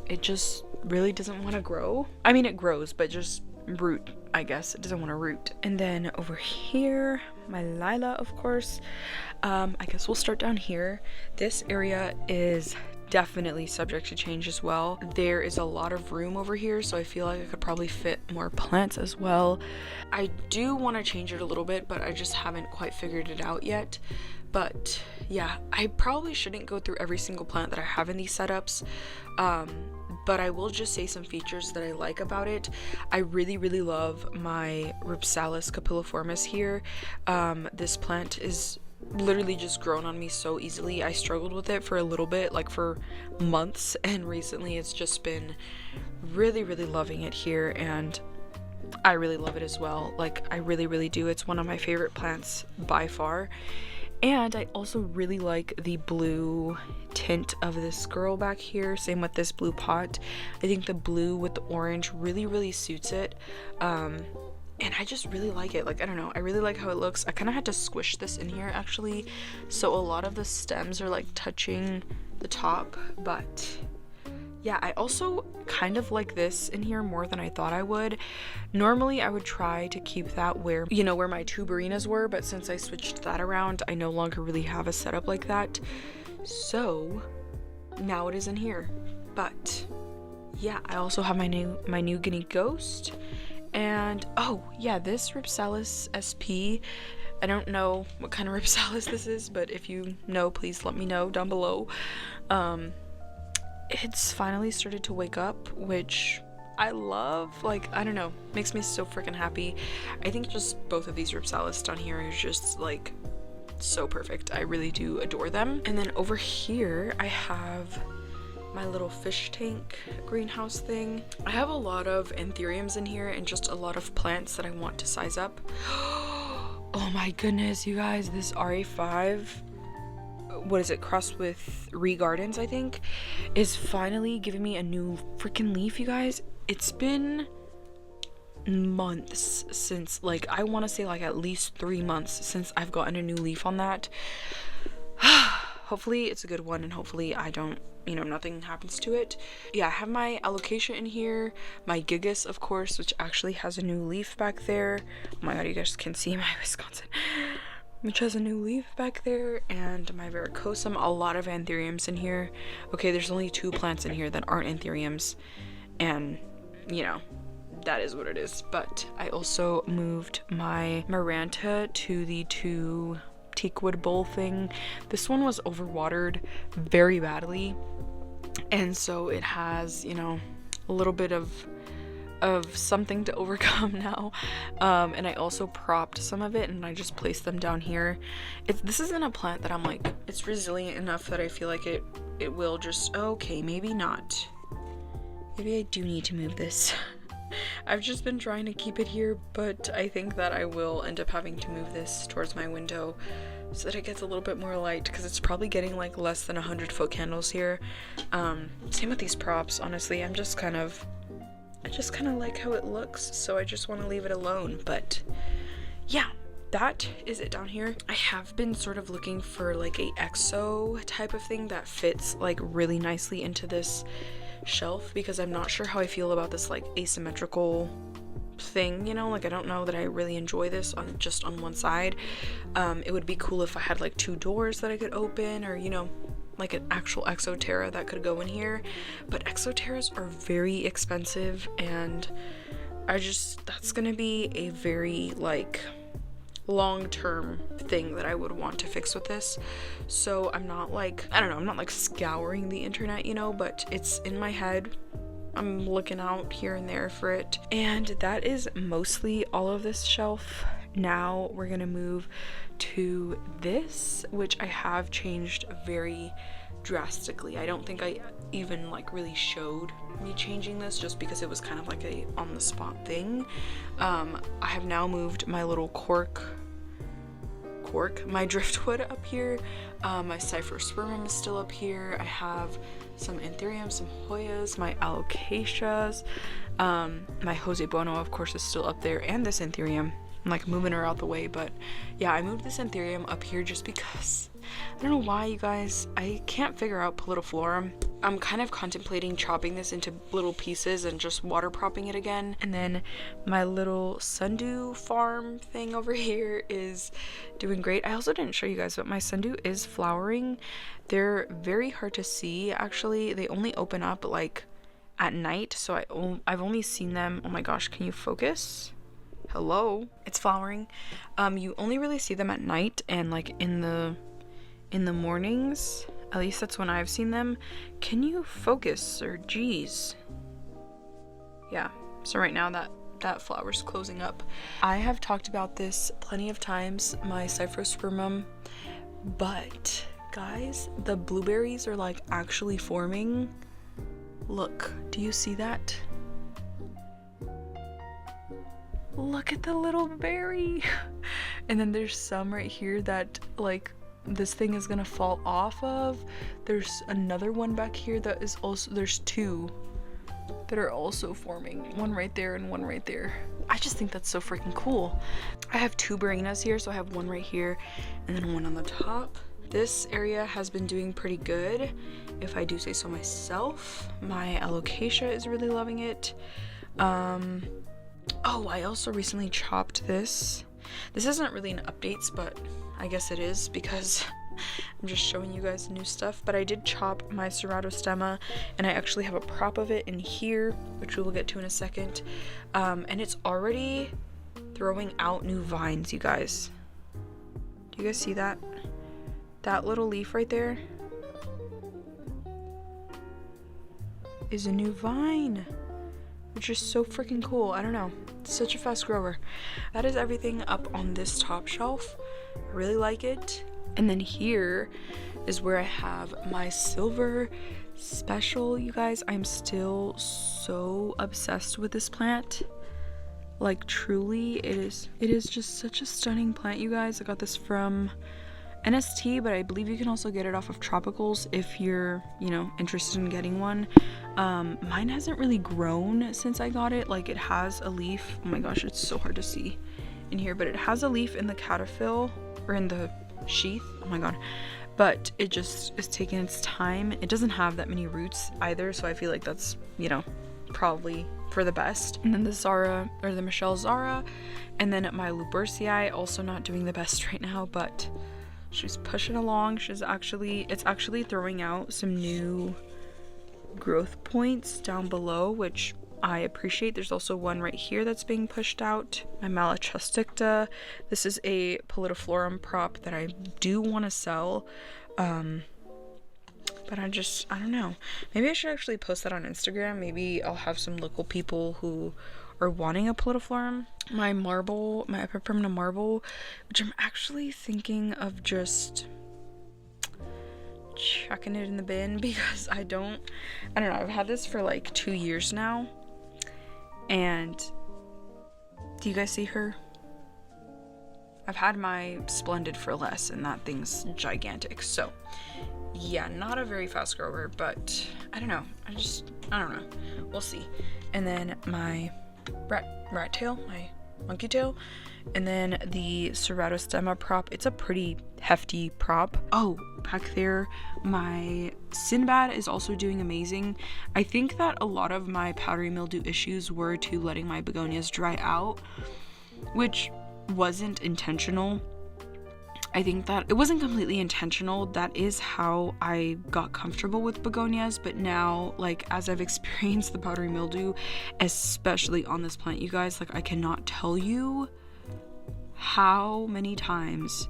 It just really doesn't want to grow. I mean, it grows, but just root, I guess. It doesn't want to root. And then over here, my Lila, of course. I guess we'll start down here. This area is definitely subject to change as well. There is a lot of room over here, so I feel like I could probably fit more plants as well. I do want to change it a little bit, but I just haven't quite figured it out yet. But yeah, I probably shouldn't go through every single plant that I have in these setups, but I will just say some features that I like about it. I really love my Rhipsalis capilliformis here. This plant is literally just grown on me so easily. I struggled with it for a little bit, like for months, and recently it's just been really loving it here, and I really love it as well. Like, I really do. It's one of my favorite plants by far. And I also really like the blue tint of this girl back here. Same with this blue pot. I think the blue with the orange really suits it. And I just really like it. Like, I don't know, I really like how it looks. I kind of had to squish this in here actually, so a lot of the stems are like touching the top, but yeah, I also kind of like this in here more than I thought I would. Normally I would try to keep that where, you know, where my tuberinas were, but since I switched that around, I no longer really have a setup like that, so now it is in here. But yeah, I also have my new Guinea Ghost. And oh yeah, this Rhipsalis SP, I don't know what kind of Rhipsalis this is, but if you know, please let me know down below. It's finally started to wake up, which I love. Like, I don't know, makes me so freaking happy. I think just both of these Rhipsalis down here is just like so perfect. I really do adore them. And then over here I have my little fish tank greenhouse thing. I have a lot of anthuriums in here and just a lot of plants that I want to size up. Oh my goodness, you guys, this RA5, what is it, crossed with Gardens, I think, is finally giving me a new freaking leaf, you guys. It's been months since, like, I want to say like at least 3 months since I've gotten a new leaf on that. Hopefully it's a good one, and hopefully I don't, you know, nothing happens to it. Yeah, I have my alocasia in here, my gigas, of course, which actually has a new leaf back there. Oh my god, you guys can see my Wisconsin, which has a new leaf back there, and my varicosum. A lot of anthuriums in here. Okay, there's only 2 plants in here that aren't anthuriums, and you know, that is what it is. But I also moved my Maranta to the 2 teakwood bowl thing. This one was overwatered very badly, and so it has, you know, a little bit of something to overcome now. And I also propped some of it, and I just placed them down here. This isn't a plant that I'm like, it's resilient enough that I feel like it will just, okay, maybe not. Maybe I do need to move this. I've just been trying to keep it here, but I think that I will end up having to move this towards my window. so that it gets a little bit more light, because it's probably getting like less than 100-foot candles here. Same with these props, honestly. I just kind of like how it looks, so I just want to leave it alone. But yeah, that is it down here. I have been sort of looking for like a EXO type of thing that fits like really nicely into this shelf, because I'm not sure how I feel about this like asymmetrical thing, you know, like I don't know that I really enjoy this on just on one side. It would be cool if I had like 2 doors that I could open, or you know, like an actual Exoterra that could go in here. But Exoterras are very expensive, and that's gonna be a very like long-term thing that I would want to fix with this. So I'm not like, I don't know, I'm not like scouring the internet, you know, but it's in my head. I'm looking out here and there for it. And that is mostly all of this shelf. Now we're gonna move to this, which I have changed very drastically. I don't think I even like really showed me changing this, just because it was kind of like a on the spot thing. I have now moved my little my driftwood up here. My Cyprospermum is still up here. I have some Anthurium, some Hoyas, my Alocasias. My Jose Bono, of course, is still up there, and this Anthurium. I'm like moving her out the way, but yeah, I moved this Anthurium up here just because I don't know why, you guys. I can't figure out Pallidiflorum. I'm kind of contemplating chopping this into little pieces and just water propping it again. And then my little sundew farm thing over here is doing great. I also didn't show you guys, but my sundew is flowering. They're very hard to see, actually. They only open up like at night, so I've only seen them. Oh my gosh, can you focus? Hello, it's flowering. You only really see them at night and like in the mornings. At least that's when I've seen them. Can you focus, or geez? Yeah, so right now that flower's closing up. I have talked about this plenty of times, my Cyprospermum, but guys, the blueberries are like actually forming. Look, do you see that? Look at the little berry. And then there's some right here that like this thing is gonna fall off of. There's another one back here that is also, there's 2 that are also forming, one right there and one right there. I just think that's so freaking cool. I have 2 Barinas here, so I have one right here and then one on the top. This area has been doing pretty good, if I do say so myself. My Alocasia is really loving it. Oh, I also recently chopped this. This isn't really an updates, but I guess it is, because I'm just showing you guys new stuff. But I did chop my Ceratostemma, and I actually have a prop of it in here, which we will get to in a second. And it's already throwing out new vines, you guys. Do you guys see that? That little leaf right there is a new vine, which is so freaking cool. I don't know, it's such a fast grower. That is everything up on this top shelf. I really like it. And then here is where I have my silver special. You guys, I'm still so obsessed with this plant. Like truly, it is just such a stunning plant, you guys. I got this from NST, but I believe you can also get it off of Tropicals if you're, you know, interested in getting one. Mine hasn't really grown since I got it. Like, it has a leaf. Oh my gosh, it's so hard to see in here, but it has a leaf in the caterpillar, or in the sheath. Oh my god. But it just is taking its time. It doesn't have that many roots either, so I feel like that's, you know, probably for the best. And then the Zara, or the Michelle Zara, and then my Lubersii, also not doing the best right now, but she's pushing along. It's actually throwing out some new growth points down below, which I appreciate. There's also one right here that's being pushed out. My Malachusticta. This is a Pallidiflorum prop that I do want to sell. But I don't know. Maybe I should actually post that on Instagram. Maybe I'll have some local people who are wanting a Pallidiflorum. My marble, my Epipermna marble, which I'm actually thinking of just chucking it in the bin, because I don't know, I've had this for like 2 years now. And do you guys see her? I've had my Splendid for less, and that thing's gigantic. So yeah, not a very fast grower, but I don't know. I don't know. We'll see. And then my rat tail, my monkey tail, and then the Ceratostemma prop. It's a pretty hefty prop. Oh, back there, my Sinbad is also doing amazing. I think that a lot of my powdery mildew issues were to letting my begonias dry out, which wasn't intentional. I think that it wasn't completely intentional. That is how I got comfortable with begonias, but now, like, as I've experienced the powdery mildew, especially on this plant, you guys, like, I cannot tell you how many times,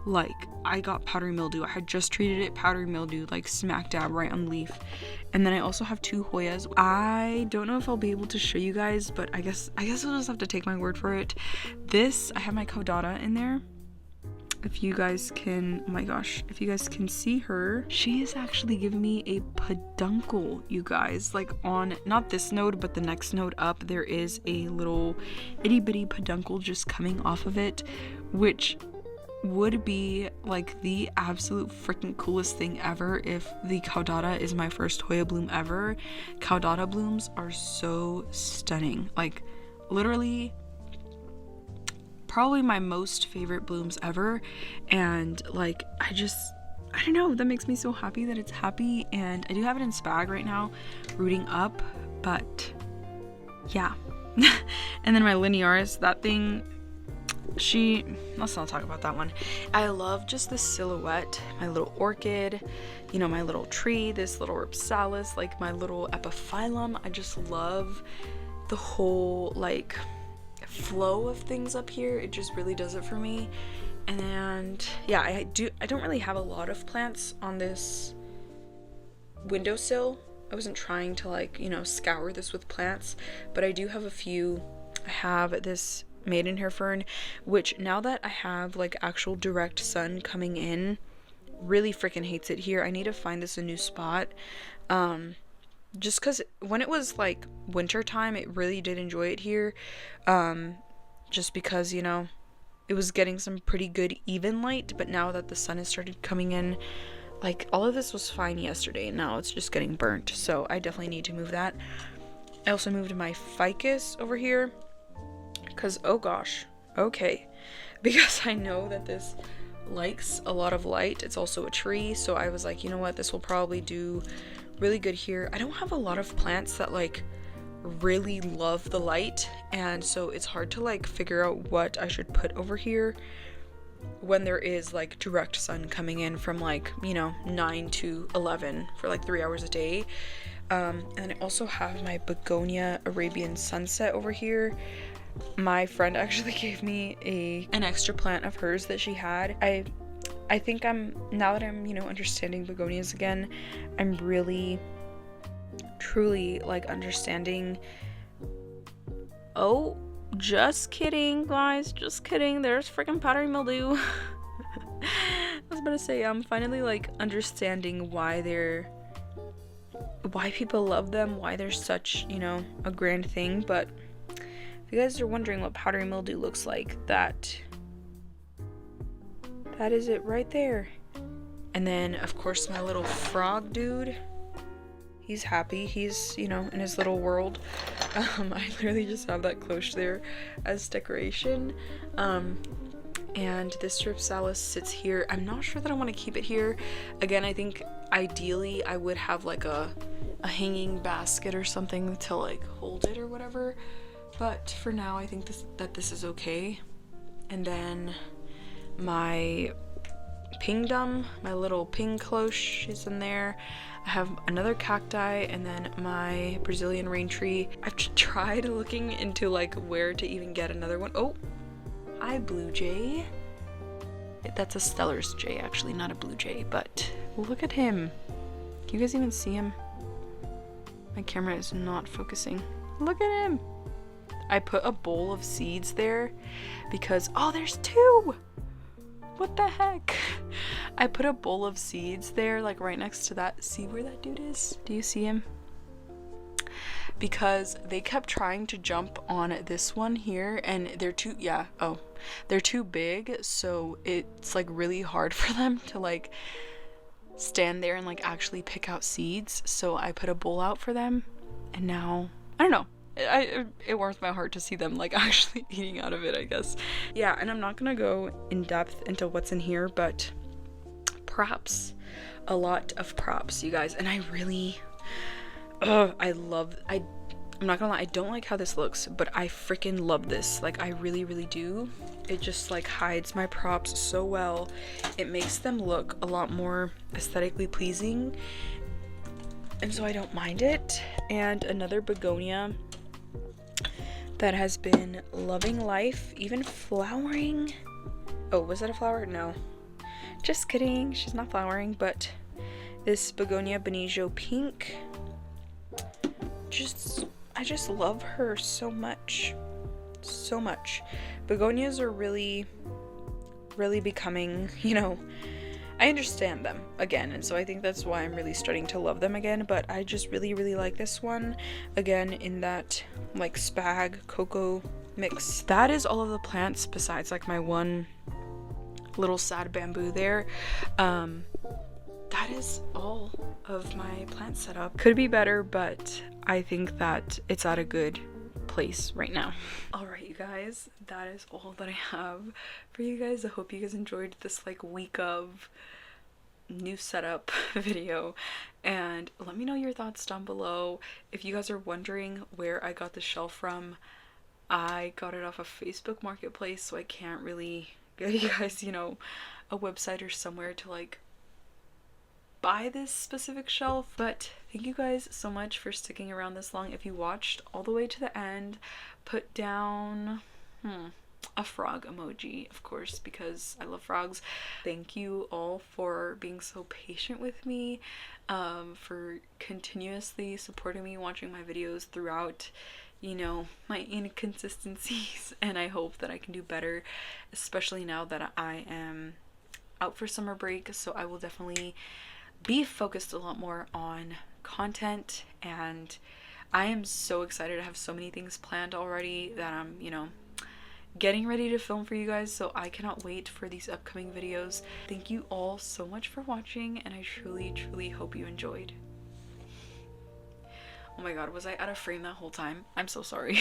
like, I got powdery mildew. I had just treated it powdery mildew, like, smack dab right on the leaf. And then I also have 2 Hoyas. I don't know if I'll be able to show you guys, but I guess we'll just have to take my word for it. This, I have my Caudata in there. If you guys can, oh my gosh, if you guys can see her, she is actually giving me a peduncle, you guys. Like, on, not this node, but the next node up, there is a little itty bitty peduncle just coming off of it, which would be like the absolute freaking coolest thing ever if the Caudata is my first Hoya bloom ever. Caudata blooms are so stunning. Like, literally probably my most favorite blooms ever, and like, I don't know, that makes me so happy that it's happy. And I do have it in spag right now, rooting up, but yeah. And then my Linearis, that thing, let's not talk about that one. I love just the silhouette, my little orchid, you know, my little tree, this little Ripsalis, like my little epiphyllum. I just love the whole, like, flow of things up here. It just really does it for me. And yeah, I don't really have a lot of plants on this windowsill. I wasn't trying to, like, you know, scour this with plants, but I do have a few. I have this maidenhair fern, which now that I have like actual direct sun coming in, really freaking hates it here. I need to find this a new spot. Just because when it was like winter time, it really did enjoy it here, just because, you know, it was getting some pretty good even light. But now that the sun has started coming in, like, all of this was fine yesterday, and now it's just getting burnt, so I definitely need to move that. I also moved my ficus over here because, oh gosh, okay, because I know that this likes a lot of light. It's also a tree, so I was like, you know what, this will probably do really good here. I don't have a lot of plants that like really love the light, and so it's hard to like figure out what I should put over here when there is like direct sun coming in from, like, you know, 9 to 11 for like 3 hours a day. And I also have my begonia Arabian sunset over here. My friend actually gave me an extra plant of hers that she had. I think now that I'm, you know, understanding begonias again, I'm really truly like understanding. Oh, just kidding, guys, just kidding. There's freaking powdery mildew. I was about to say, I'm finally like understanding why people love them, why they're such, you know, a grand thing. But if you guys are wondering what powdery mildew looks like, that is it right there. And then of course my little frog dude, he's happy, he's, you know, in his little world. I literally just have that cloche there as decoration. And this Ripsalis sits here. I'm not sure that I want to keep it here. Again, I think ideally I would have like a hanging basket or something to like hold it or whatever, but for now I think this is okay. And then my pingdom, my little ping cloche is in there. I have another cacti, and then my Brazilian rain tree. I've tried looking into like where to even get another one. Oh, hi blue jay. That's a Stellar's jay actually, not a blue jay, but look at him. Can you guys even see him? My camera is not focusing. Look at him. I put a bowl of seeds there because, oh, there's 2. What the heck? I put a bowl of seeds there, like right next to that. See where that dude is? Do you see him? because they kept trying to jump on this one here, and they're too, yeah, oh, they're too big, so it's like really hard for them to like stand there and like actually pick out seeds. So I put a bowl out for them, and now I don't know, it warms my heart to see them like actually eating out of it, I guess. Yeah, and I'm not gonna go in depth into what's in here, but props, a lot of props, you guys. And I really I'm not gonna lie, I don't like how this looks, but I freaking love this. Like, I really, really do. It just like hides my props so well. It makes them look a lot more aesthetically pleasing, and so I don't mind it. And another begonia that has been loving life, even flowering. Oh, was that a flower? No, just kidding, she's not flowering. But this begonia Benicio pink, I just love her so much, so much. Begonias are really becoming, you know, I understand them again, and so I think that's why I'm really starting to love them again. But I just really like this one again, in that like spag cocoa mix. That is all of the plants besides like my one little sad bamboo there. That is all of my plant setup. Could be better, but I think that it's at a good place right now. All right, you guys, that is all that I have for you guys. I hope you guys enjoyed this like week of new setup video, and let me know your thoughts down below. If you guys are wondering where I got the shelf from, I got it off of Facebook Marketplace, so I can't really get you guys, you know, a website or somewhere to like buy this specific shelf. But thank you guys so much for sticking around this long. If you watched all the way to the end, put down a frog emoji, of course, because I love frogs. Thank you all for being so patient with me, for continuously supporting me, watching my videos throughout, you know, my inconsistencies. And I hope that I can do better, especially now that I am out for summer break. So I will definitely be focused a lot more on content, and I am so excited. to have so many things planned already that I'm, you know, getting ready to film for you guys, so I cannot wait for these upcoming videos. Thank you all so much for watching, and I truly hope you enjoyed. Oh my god, was I out of frame that whole time? I'm so sorry.